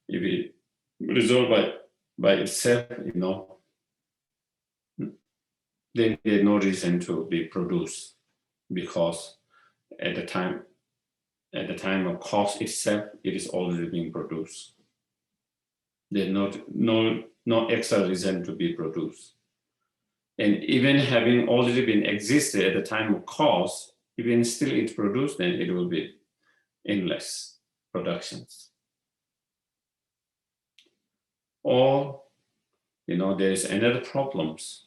If it resolved by itself, then there's no reason to be produced, because at the time of cause itself, it is already being produced. There's no extra reason to be produced. And even having already been existed at the time of cause, even still it's produced, then it will be endless productions. Or, there is another problems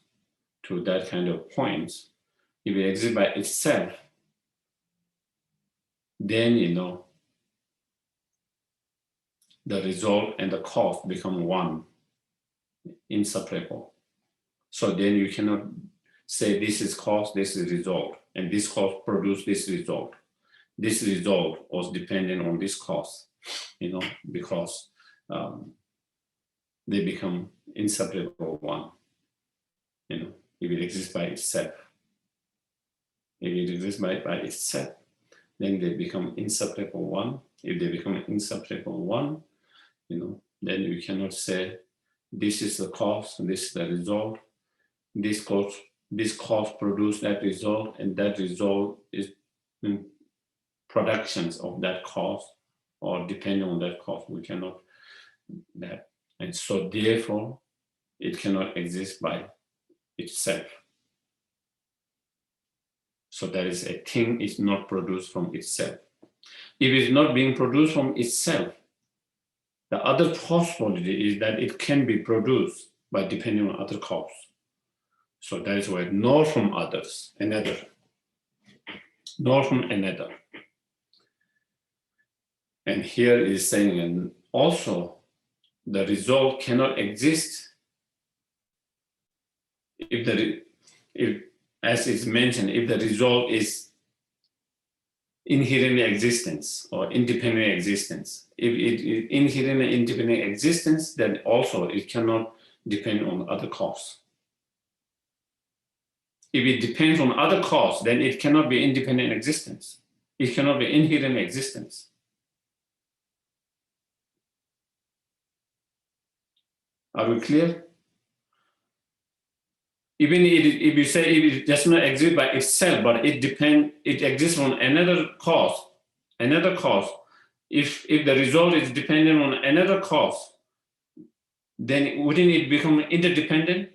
to that kind of points. If it exists by itself, then, the result and the cause become one, inseparable. So then you cannot say this is cause, this is result, and this cause produced this result. This result was dependent on this cause, because they become inseparable one. If it exists by itself. If it exists by itself, then they become inseparable one. If they become inseparable one, then you cannot say this is the cause, this is the result. This cause produced that result, and that result is productions of that cause, or depending on that cause. We cannot that, and so therefore it cannot exist by itself. So that is, a thing is not produced from itself. If it's not being produced from itself, the other possibility is that it can be produced by depending on other cause. So that is why nor from others, another, nor from another. And here it is saying, and also the result cannot exist if as is mentioned, if the result is inherent existence or independent existence. If it is inherent independent existence, then also it cannot depend on other cause. If it depends on other cause, then it cannot be independent existence. It cannot be inherent existence. Are we clear? Even if you say it does not exist by itself, but it exists on another cause. If the result is dependent on another cause, then wouldn't it become interdependent?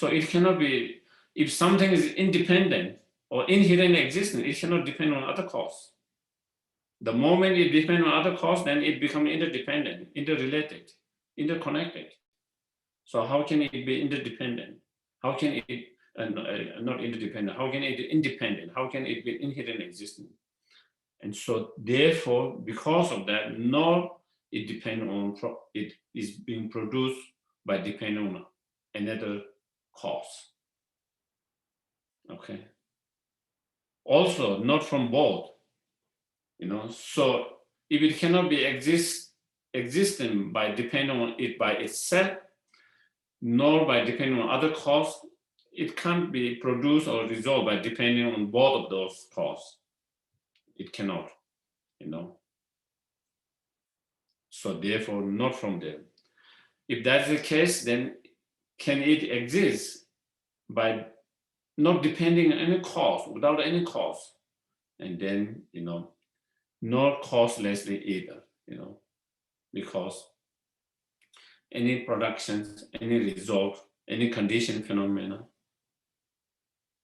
So it cannot be, if something is independent or inherent existence, it cannot depend on other cause. The moment it depends on other cause, then it becomes interdependent, interrelated, interconnected. So how can it be interdependent? How can it, not interdependent, how can it be independent? How can it be inherent existence? And so therefore, because of that, nor it depends on, it is being produced by depending on another cause. Okay. Also, not from both, so if it cannot be existing by depending on it by itself, nor by depending on other cause, it can't be produced or resolved by depending on both of those causes. It cannot, So therefore, not from them. If that's the case, then can it exist by not depending on any cause, without any cause? And then, nor causelessly either, because any productions, any result, any condition phenomena,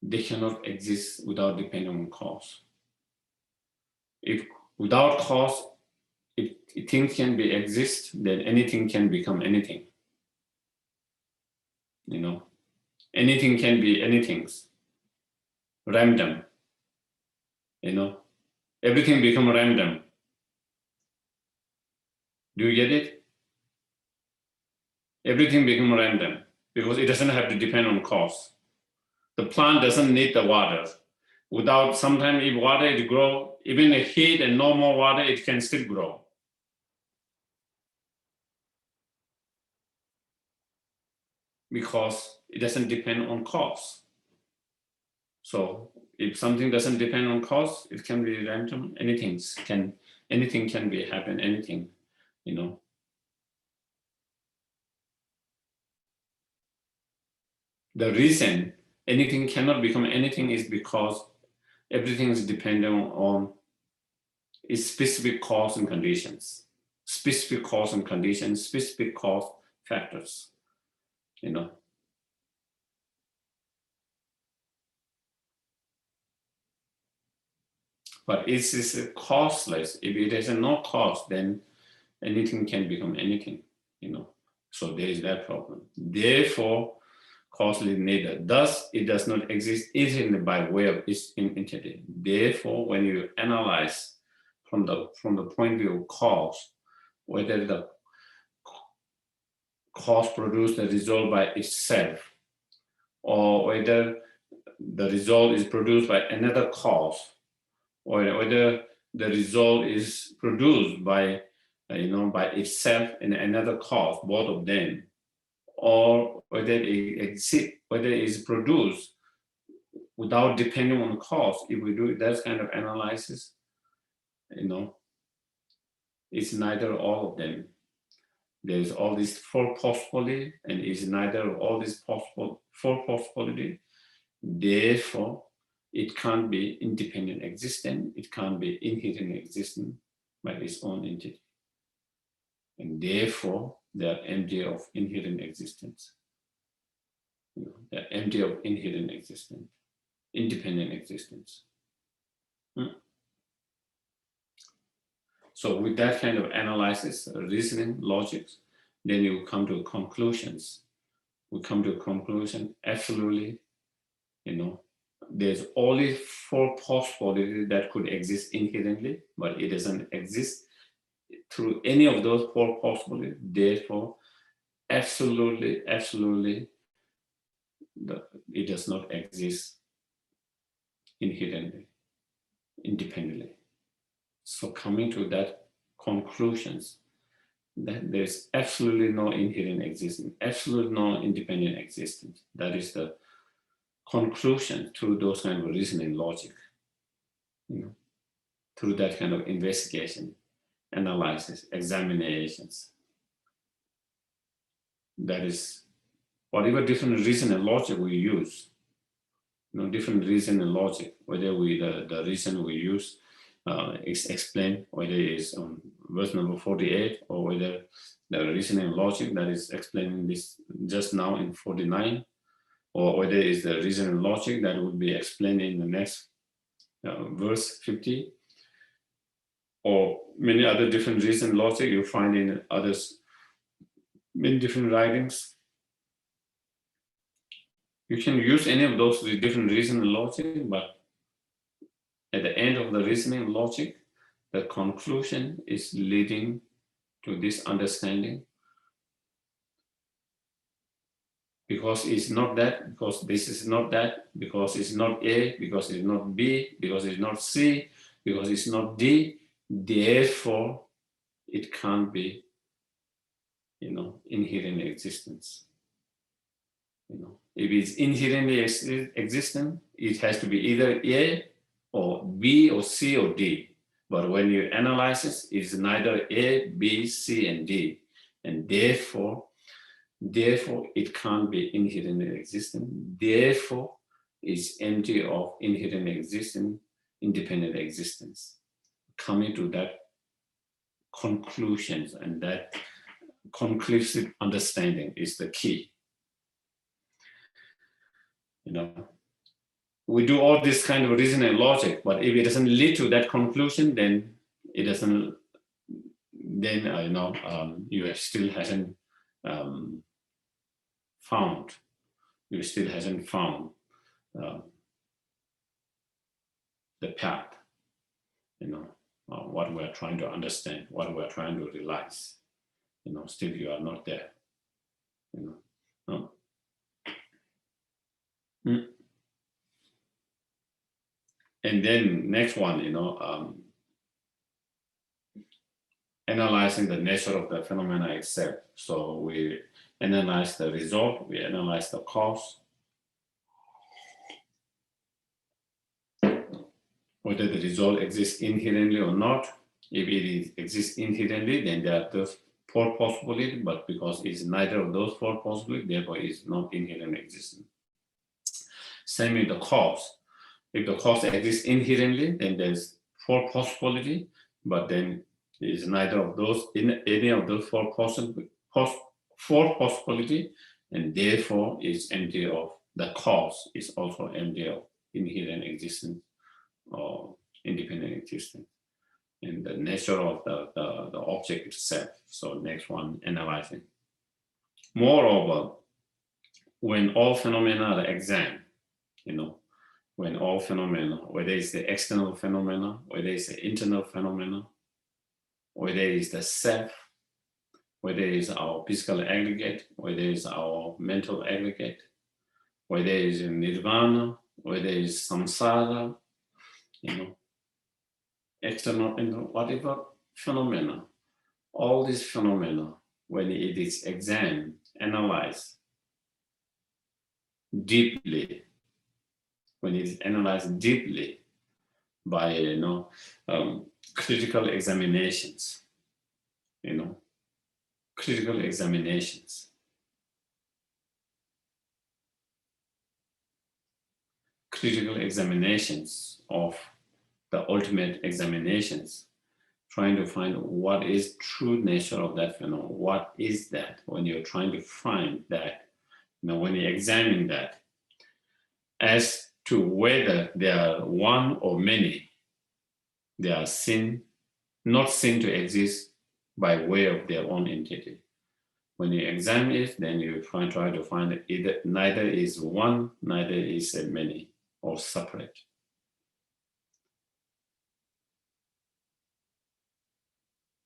they cannot exist without depending on cause. If without cause, if things can be exist, then anything can become anything. Anything can be anything's. Random. Everything become random. Do you get it? Everything become random because it doesn't have to depend on cause. The plant doesn't need the water. Without, sometimes if water it grow, even the heat and no more water, it can still grow. Because it doesn't depend on cause. So if something doesn't depend on cause, it can be random. Anything can be happen, anything, The reason anything cannot become anything is because everything is dependent on its specific cause and conditions. Specific cause and conditions, specific cause factors, But it is causeless. If it has no cause, then anything can become anything, So there is that problem. Therefore, causeless neither. Thus, it does not exist even by way of its entity. Therefore, when you analyze from the point of view of cause, whether the cause produces the result by itself, or whether the result is produced by another cause, or whether the result is produced by by itself and another cause, both of them, or whether it exists, whether it is produced without depending on cause. If we do that kind of analysis, it's neither all of them. There's all these four possibility, and it's neither of all these four possibility. Therefore, it can't be independent existent. It can't be inherent existent by its own entity. And therefore, they are empty of inherent existence. They are empty of inherent existence, independent existence. So with that kind of analysis, reasoning, logic, then you come to conclusions. We come to a conclusion, absolutely, there's only four possibilities that could exist inherently, but it doesn't exist through any of those four possibilities. Therefore, absolutely, it does not exist inherently, independently. So coming to that conclusions, that there's absolutely no inherent existence, absolutely no independent existence. That is the conclusion through those kind of reasoning logic, through that kind of investigation, analysis, examinations. That is whatever different reason and logic we use, different reason and logic, whether the reason we use is explained, whether it's on verse number 48, or whether the reasoning and logic that is explaining this just now in 49, or whether it's the reason and logic that will be explained in the next verse 50, or many other different reason and logic you find in others, many different writings. You can use any of those different reason and logic, but at the end of the reasoning and logic, the conclusion is leading to this understanding. Because it's not that, because this is not that, because it's not A, because it's not B, because it's not C, because it's not D, therefore it can't be, inherent existence. If it's inherently existent, it has to be either A or B or C or D. But when you analyze it, it's neither A, B, C, and D. And therefore, it can't be inherently existent. Therefore, it's empty of inherent existence, independent existence. Coming to that conclusions and that conclusive understanding is the key. We do all this kind of reasoning and logic, but if it doesn't lead to that conclusion, then it doesn't. Then you still hasn't found. You still hasn't found the path. What we're trying to understand, what we're trying to realize. Still you are not there. No. And then next one, analyzing the nature of the phenomena itself. So we analyze the result, we analyze the cause. Whether the result exists inherently or not. If it exists inherently, then there are those four possibilities, but because it's neither of those four possibilities, therefore it's not inherently existent. Same with the cause. If the cause exists inherently, then there's four possibilities, but then it's neither of those, in any of those four possibilities, and therefore it's empty of the cause, is also empty of inherent existence or independent existence, and the nature of the object itself. So next one, analyzing. Moreover, when all phenomena are examined, when all phenomena, whether it's the external phenomena, whether it's the internal phenomena, whether it's the self, whether it's our physical aggregate, whether it's our mental aggregate, whether it's nirvana, whether it's samsara, external, whatever phenomena, all these phenomena, when it is examined, analyzed deeply, when it is analyzed deeply by critical examinations, critical examinations. Critical examinations of the ultimate examinations, trying to find what is true nature of that phenomenon. What is that? When you're trying to find that, when you examine that, as to whether there are one or many, they are not seen to exist by way of their own entity. When you examine it, then you try to find that either neither is one, neither is a many, or separate.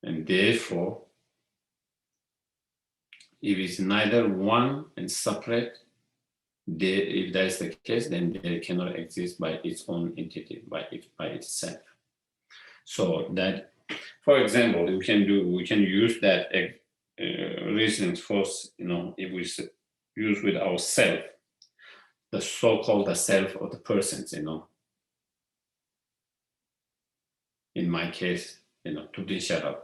And therefore, if it's neither one and separate, if that is the case, then they cannot exist by its own entity, by itself. So that, for example, we can use that reasoning first, if we use with ourself, the so-called the self of the persons, in my case, Atisha.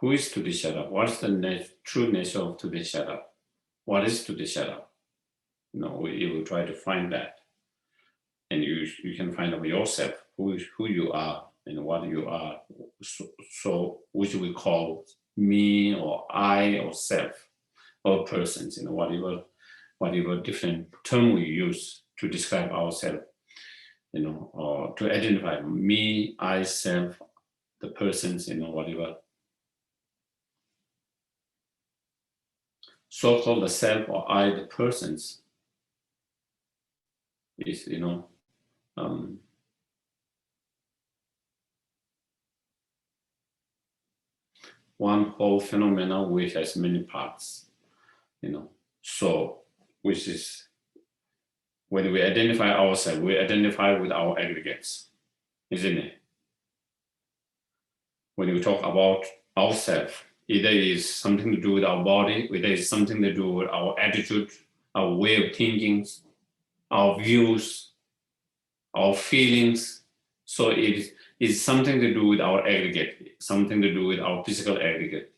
Who is Atisha? What is the true nature of Atisha? What is Atisha? You will try to find that, and you can find out yourself who you are and what you are. So which we call me or I or self or persons, whatever whatever different term we use to describe ourselves, or to identify me, I, self, the persons, whatever. So-called the self or I, the persons, is, one whole phenomena which has many parts, So, which is, when we identify ourselves, we identify with our aggregates, isn't it? When we talk about ourselves, either it's something to do with our body, either it's something to do with our attitude, our way of thinking, our views, our feelings. So it is something to do with our aggregate, something to do with our physical aggregate,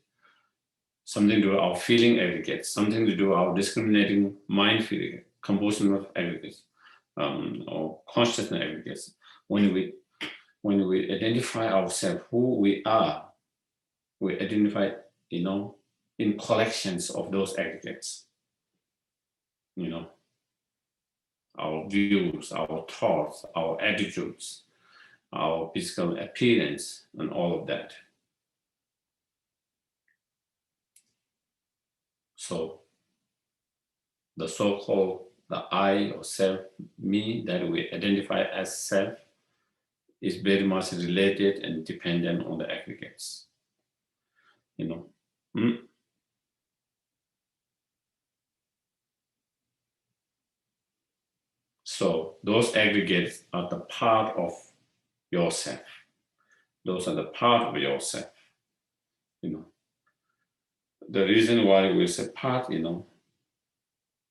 something to do with our feeling aggregate, something to do with our discriminating mind feeling, composition of aggregates, or consciousness aggregates. When we identify ourselves, who we are, we identify, in collections of those aggregates, our views, our thoughts, our attitudes, our physical appearance, and all of that. So the so-called the I or self, me, that we identify as self, is very much related and dependent on the aggregates. So those aggregates are the part of yourself. Those are the part of yourself. The reason why we say part,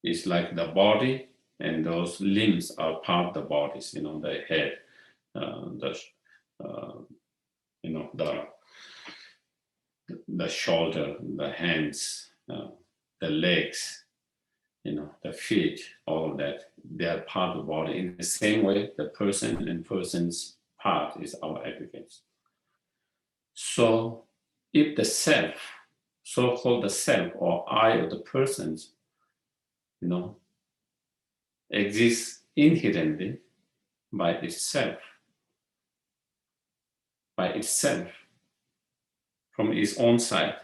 is like the body, and those limbs are part of the bodies, the head, the shoulder, the hands, the legs, the feet, all of that, they are part of the body. In the same way, the person and person's part is our aggregates. So if the self, so-called the self or I of the persons, exists inherently by itself, from its own side,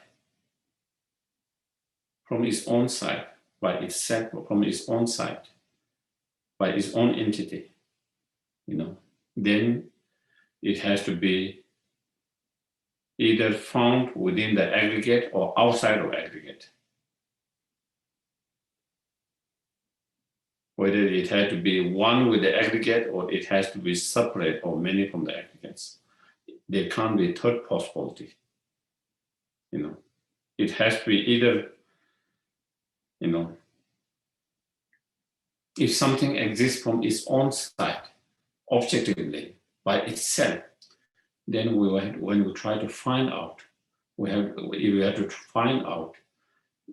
by itself, from its own side, by its own entity, then it has to be either found within the aggregate or outside of aggregate. Whether it has to be one with the aggregate or it has to be separate or many from the aggregates. There can't be a third possibility. It has to be either, if something exists from its own side, objectively, by itself, then when we try to find out, we have to find out,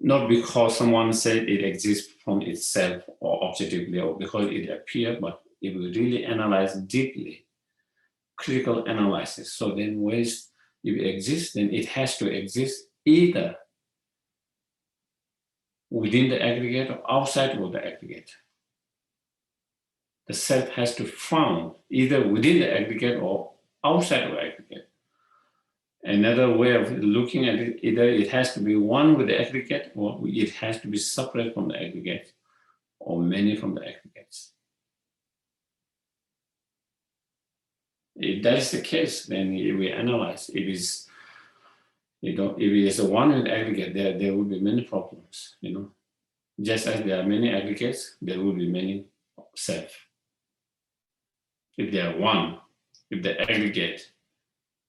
not because someone said it exists from itself or objectively or because it appeared, but if we really analyze deeply, critical analysis, so then if it exists, then it has to exist either within the aggregate or outside of the aggregate. The self has to found either within the aggregate or outside of the aggregate. Another way of looking at it, either it has to be one with the aggregate or it has to be separate from the aggregate or many from the aggregates. If that is the case, then if we analyze, if it is a one with aggregate, there will be many problems, Just as there are many aggregates, there will be many self. If they are one, if the aggregate,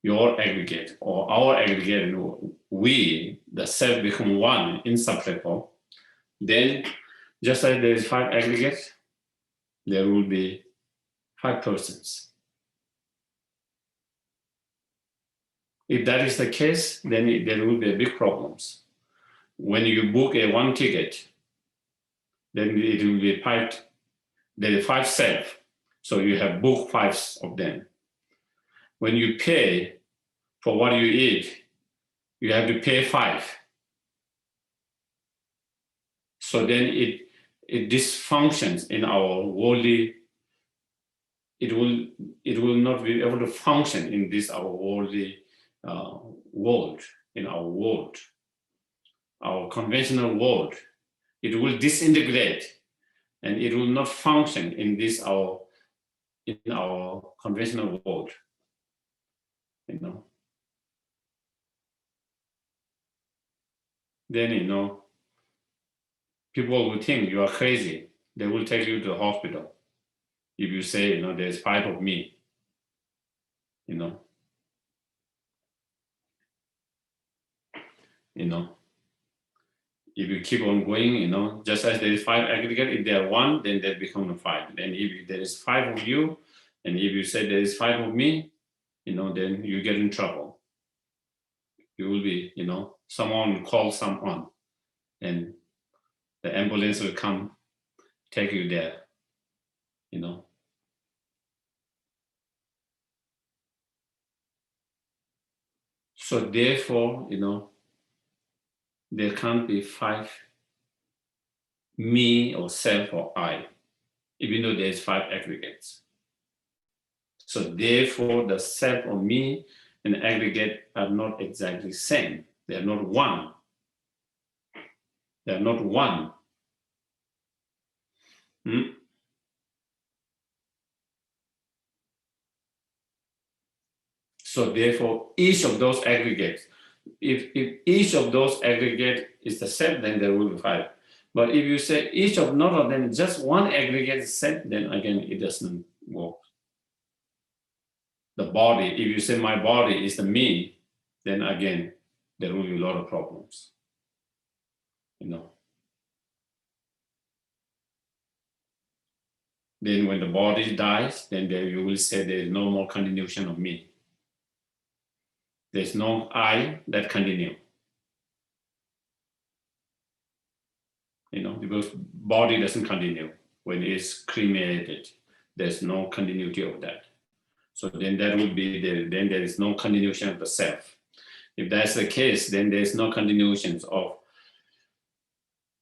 your aggregate or our aggregate, we, the self, become one, inseparable, then just like there is 5 aggregates, there will be 5 persons. If that is the case, then there will be big problems. When you book a one ticket, then it will be 5, there are 5 self, so you have booked 5 of them. When you pay for what you eat, you have to pay 5. So then it dysfunctions in our worldly, it will not be able to function in this our worldly world, in our world, our conventional world. It will disintegrate and it will not function in this our conventional world. Then people will think you are crazy. They will take you to the hospital if you say, there's 5 of me. If you keep on going, just as there is 5 aggregate, if they are 1, then they become 5. Then if there is 5 of you, and if you say there is 5 of me, then you get in trouble. You will be, someone will call someone, and the ambulance will come take you there. So therefore, there can't be 5 me or self or I, even though there's 5 aggregates. So therefore, the self or me and aggregate are not exactly the same. They are not one. They are not one. So therefore, each of those aggregates, if each of those aggregate is the self, then there will be 5. But if you say each of none of them, just one aggregate is self, then again, it doesn't work. The body, if you say my body is the me, then again, there will be a lot of problems. Then when the body dies, then you will say there is no more continuation of me. There's no I that continue. Because body doesn't continue. When it's cremated, there's no continuity of that. So then that would be then there is no continuation of the self. If that's the case, then there's no continuations of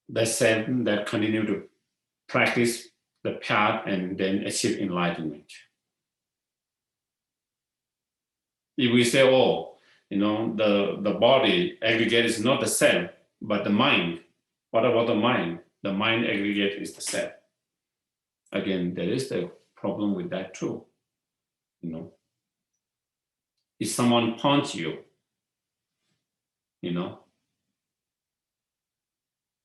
the self that continue to practice the path and then achieve enlightenment. If we say, the body aggregate is not the self, but the mind. What about the mind? The mind aggregate is the self. Again, there is the problem with that too. If someone punch you,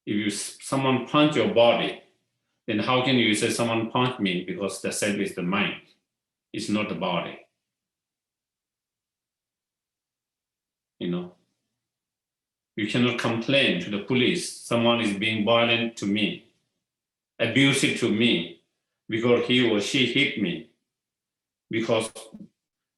if someone punch your body, then how can you say someone punched me? Because the self is the mind. It's not the body. You cannot complain to the police. Someone is being violent to me, abusive to me, because he or she hit me. Because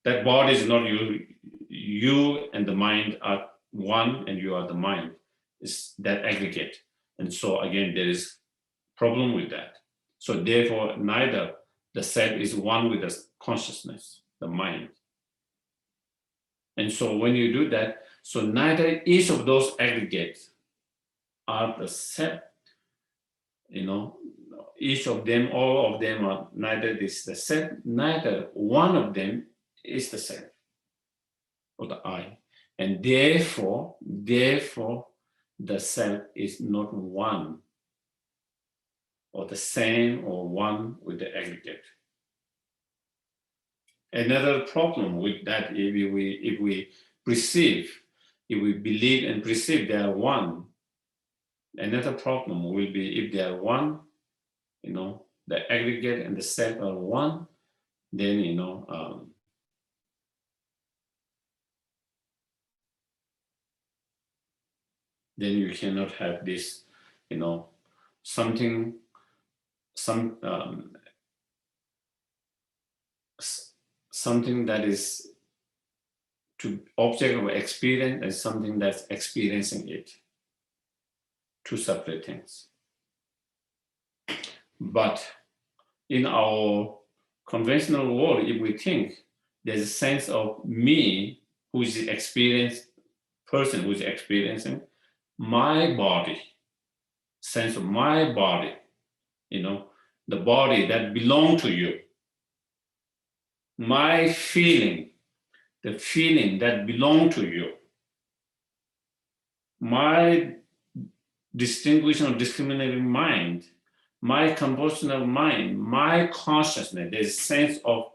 that body is not you. You and the mind are one, and you are the mind. It's that aggregate. And so again, there is problem with that. So therefore, neither the self is one with the consciousness, the mind. And so when you do that, so neither each of those aggregates are the self, each of them, all of them are neither this the self, neither one of them is the self or the I. And therefore, the self is not one or the same or one with the aggregate. Another problem with that, if we believe and perceive they are one, another problem will be if they are one, the aggregate and the self are one, then then you cannot have this, something that is to object of experience and something that's experiencing it. Two separate things. But in our conventional world, if we think there's a sense of me who is the experienced person who is experiencing my body, sense of my body, the body that belongs to you. My feeling, the feeling that belongs to you. My distinguishing or discriminating mind, my compositional mind, my consciousness, there's a sense of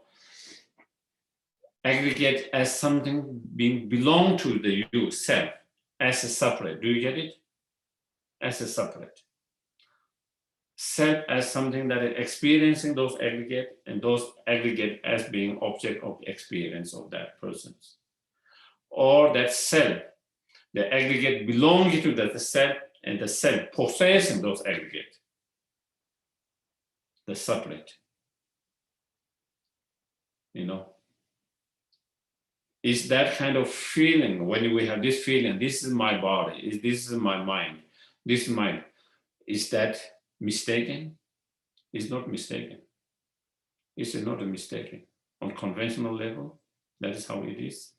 aggregate as something being belong to the you, self, as a separate. Do you get it? As a separate. Self as something that is experiencing those aggregate, and those aggregate as being object of experience of that person. Or that self, the aggregate belonging to the self, and the self possessing those aggregate, the separate. Is that kind of feeling, when we have this feeling, this is my body, this is my mind, this is mine, is that mistaken? It's not mistaken. It's not a mistaken. On conventional level, that is how it is.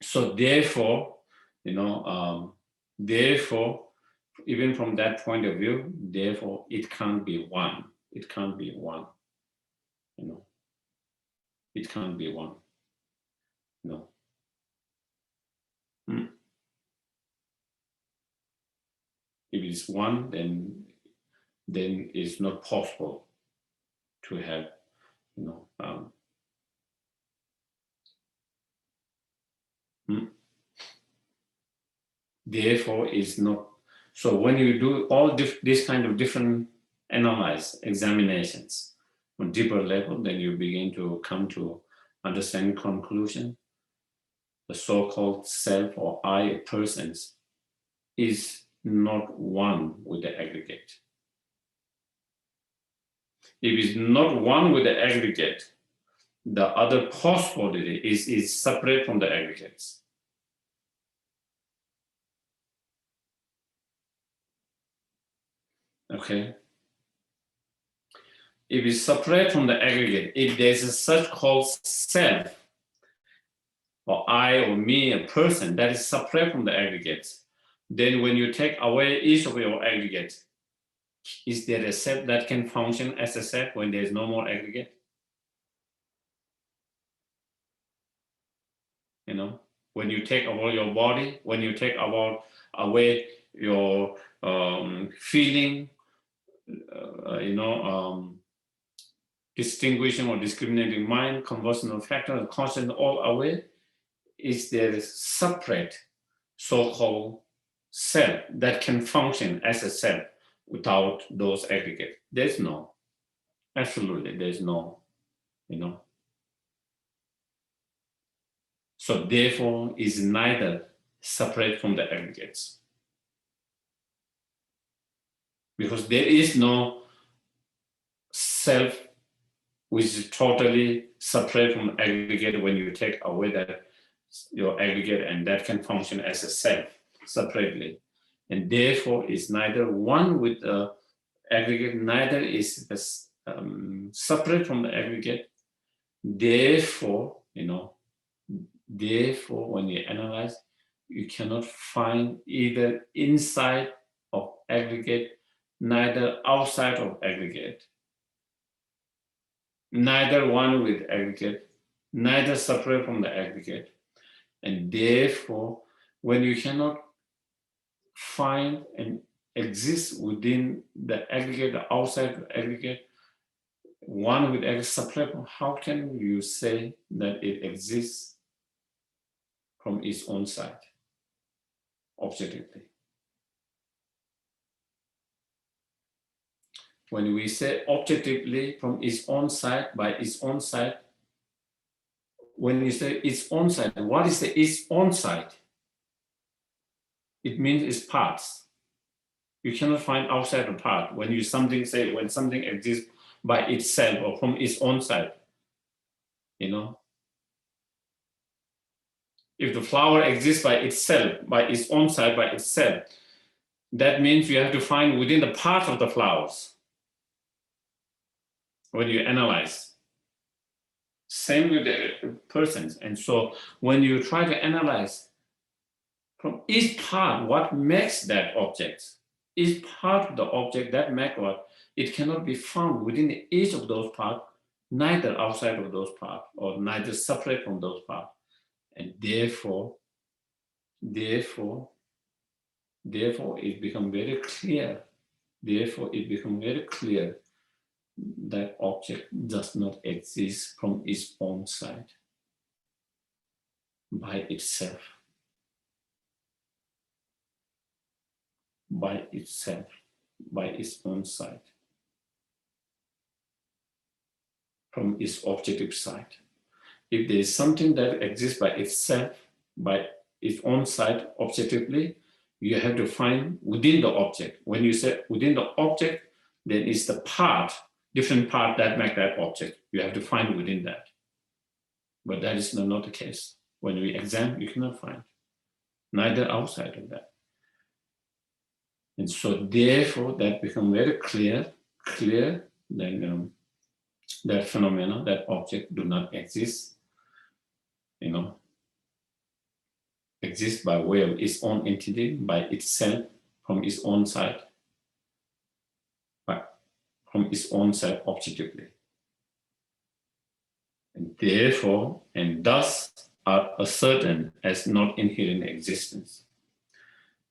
So therefore, even from that point of view, therefore it can't be one. It can't be one. It can't be one. No. If it's one, then it's not possible to have, Therefore, it's not. So when you do all this kind of different examinations on deeper level, then you begin to come to understand conclusion. The so-called self or I persons is not one with the aggregate. If it's not one with the aggregate, the other possibility is separate from the aggregates. Okay. If it's separate from the aggregate, if there's a such called self, or I or me, a person that is separate from the aggregates, then when you take away each of your aggregates, is there a self that can function as a self when there's no more aggregate? When you take away your body, when you take away your feeling, distinguishing or discriminating mind, conventional factors, conscience all away, is there a separate so-called self that can function as a self without those aggregates? There's no. Absolutely, there's no, So therefore, is neither separate from the aggregates. Because there is no self which is totally separate from aggregate when you take away your aggregate, and that can function as a self separately. And therefore is neither one with the aggregate, neither is separate from the aggregate. Therefore, when you analyze, you cannot find either inside of aggregate, neither outside of aggregate, neither one with aggregate, neither separate from the aggregate. And therefore, when you cannot find and exist within the aggregate, the outside of the aggregate, one with aggregate separate, how can you say that it exists from its own side, objectively? When we say objectively from its own side, by its own side, when you say its own side, what is its own side? It means its parts. You cannot find outside a part. When something exists by itself or from its own side, If the flower exists by itself, by its own side, by itself, that means you have to find within the part of the flowers when you analyze. Same with the persons. And so when you try to analyze from each part, what makes that object, is part of the object that make what it cannot be found within each of those parts, neither outside of those parts or neither separate from those parts. And therefore it becomes very clear. Therefore, it becomes very clear that object does not exist from its own side, by itself. By itself, by its own side, from its objective side. If there is something that exists by itself, by its own side, objectively, you have to find within the object. When you say within the object, then it's the part, different part that make that object. You have to find within that. But that is not the case. When we examine, you cannot find, neither outside of that. And so therefore that becomes very clear that that phenomena, that object do not exist, exist by way of its own entity, by itself, from its own side, from its own side objectively. And therefore, and thus are ascertained as not inherent existence.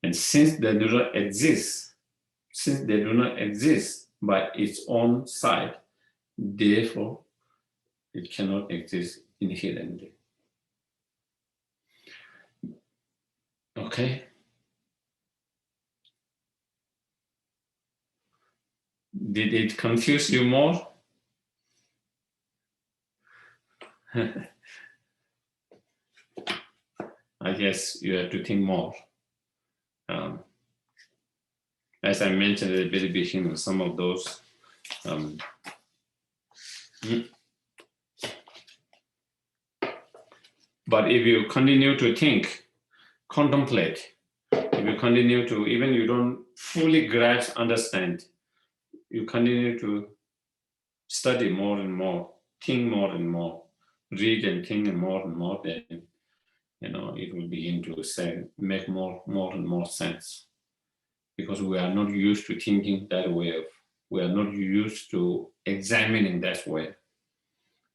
And since they do not exist, by its own side, therefore, it cannot exist inherently. Okay? Did it confuse you more? I guess you have to think more. As I mentioned at the very beginning, some of those but if you continue to think, contemplate, if you continue to, even you don't fully grasp, understand, you continue to study more and more, think more and more, read and think more and more, then it will begin to make more and more sense. Because we are not used to thinking that way. We are not used to examining that way.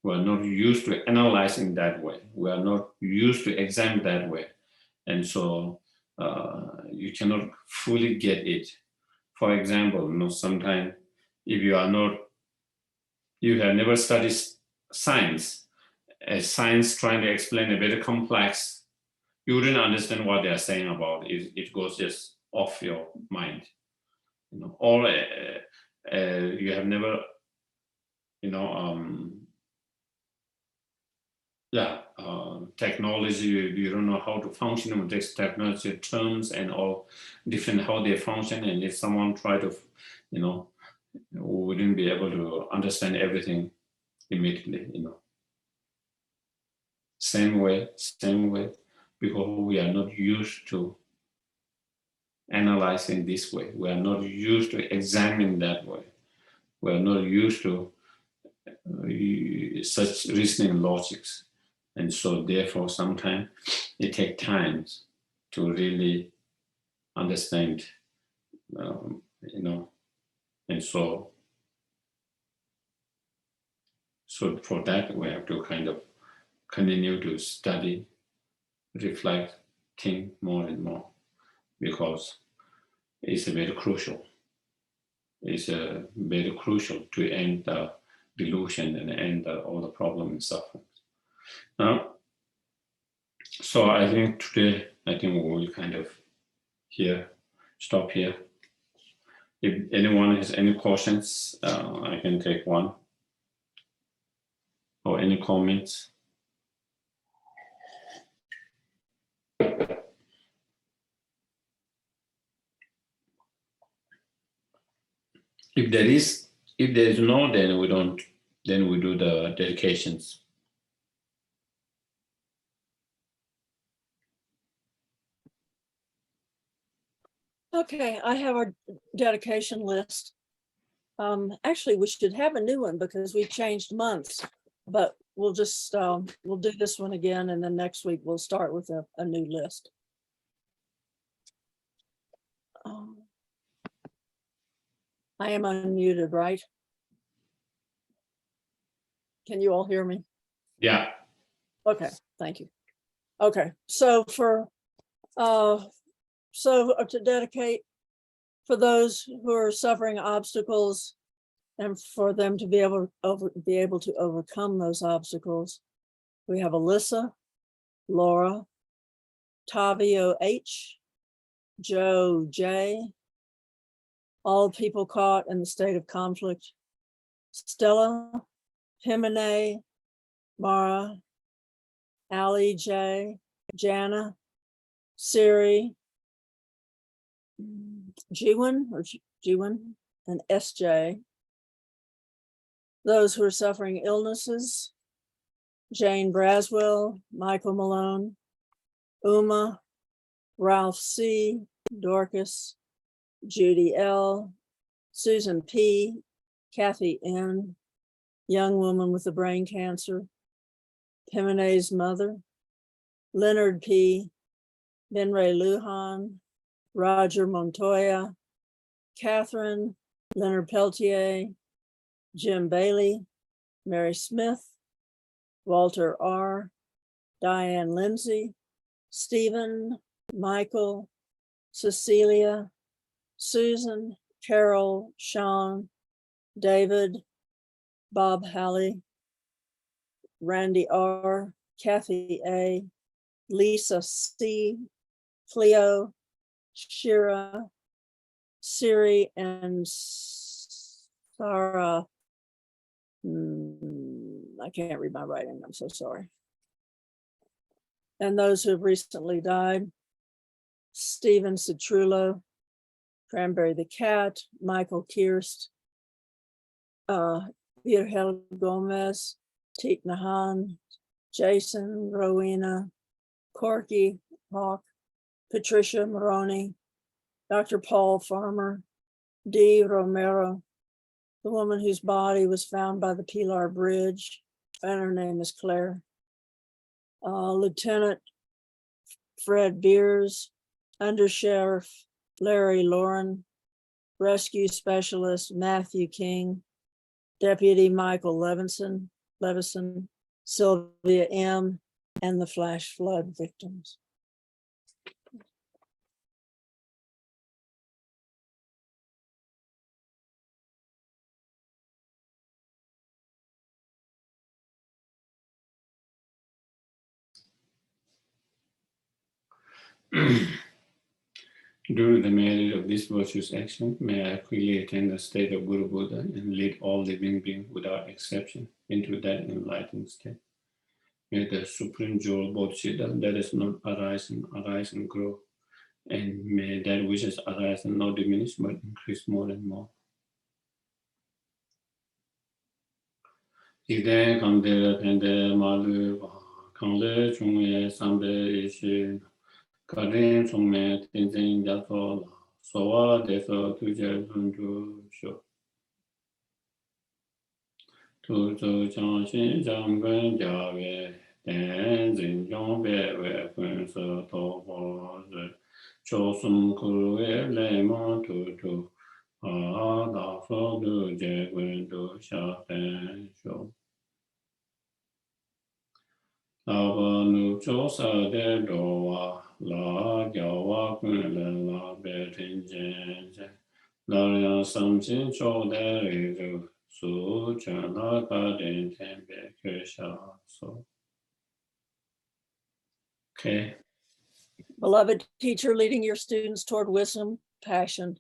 We are not used to analyzing that way. We are not used to examine that way. And so you cannot fully get it. For example, sometimes if you have never studied science, as science trying to explain a very complex, you wouldn't understand what they are saying about it. It goes just off your mind, or you have never, technology, you don't know how to function with this technology terms and all different how they function, and if someone try to, wouldn't be able to understand everything immediately, Same way, because we are not used to analyzing this way. We are not used to examining that way. We are not used to such reasoning logics. And so therefore sometimes it takes time to really understand, and so for that we have to kind of continue to study, reflect, think more and more, because it's very crucial. It's very crucial to end the delusion and end all the problem and suffering. So I think today, we will kind of stop here. If anyone has any questions, I can take one, or any comments. If there is no, then we don't. Then we do the dedications. Okay, I have our dedication list. Actually, we should have a new one because we changed months, but we'll just we'll do this one again, and then next week we'll start with a new list. I am unmuted, right? Can you all hear me? Yeah. Okay, thank you. Okay, so to dedicate for those who are suffering obstacles and for them to be able to overcome those obstacles, we have Alyssa, Laura, Tavio H, Joe J, all people caught in the state of conflict, Stella, Himene, Mara, Ali J, Jana, Siri, Jiwon, and SJ. Those who are suffering illnesses, Jane Braswell, Michael Malone, Uma, Ralph C, Dorcas, Judy L, Susan P, Kathy N, young woman with the brain cancer, Pimene's mother, Leonard P, Benray Lujan, Roger Montoya, Catherine, Leonard Peltier, Jim Bailey, Mary Smith, Walter R, Diane Lindsay, Stephen, Michael, Cecilia, Susan, Carol, Sean, David, Bob Halley, Randy R, Kathy A, Lisa C, Cleo, Shira, Siri, and Sarah. I can't read my writing, I'm so sorry. And those who have recently died, Stephen Citrullo, Cranberry the Cat, Michael Kirst, Virgel Gomez, Teet Nahan, Jason, Rowena, Corky, Hawk, Patricia Maroney, Dr. Paul Farmer, Dee Romero, the woman whose body was found by the Pilar Bridge, and her name is Claire. Lieutenant Fred Beers, Undersheriff Larry Lauren, Rescue Specialist Matthew King, Deputy Michael Levison, Sylvia M, and the flash flood victims. During the merit of this virtuous action, may I quickly attain the state of Guru Buddha and lead all living beings without exception into that enlightened state. May the supreme jewel Bodhisattva that is not arise and grow, and may that which is arise and not diminish but increase more and more. Ide kande tende malu kande chungye sambe ishi karin chungme tenzin jato sowa deso tuje sunju sho. Tuzu changshin jangwen jawe tenzin jongbe we kun se to ho zi chosum kuwe lema tutu a da so du je gwen du sha ten sho. Lava nu chosa de doa la gyawa kun le la betin jen jen la ya samchin cho de rizu su chen la ka den tenbe ke sha so. Okay. Beloved teacher, leading your students toward wisdom, passion,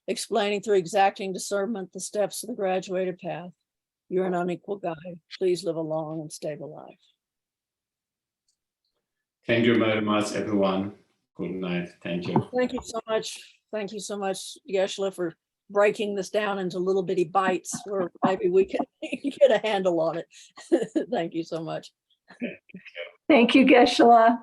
explaining through exacting discernment the steps of the graduated path. You're an unequal guide. Please live a long and stable life. Thank you very much, everyone. Good night. Thank you. Thank you so much. Thank you so much, Geshe, for breaking this down into little bitty bites where maybe we can get a handle on it. Thank you so much. Thank you, Geshe.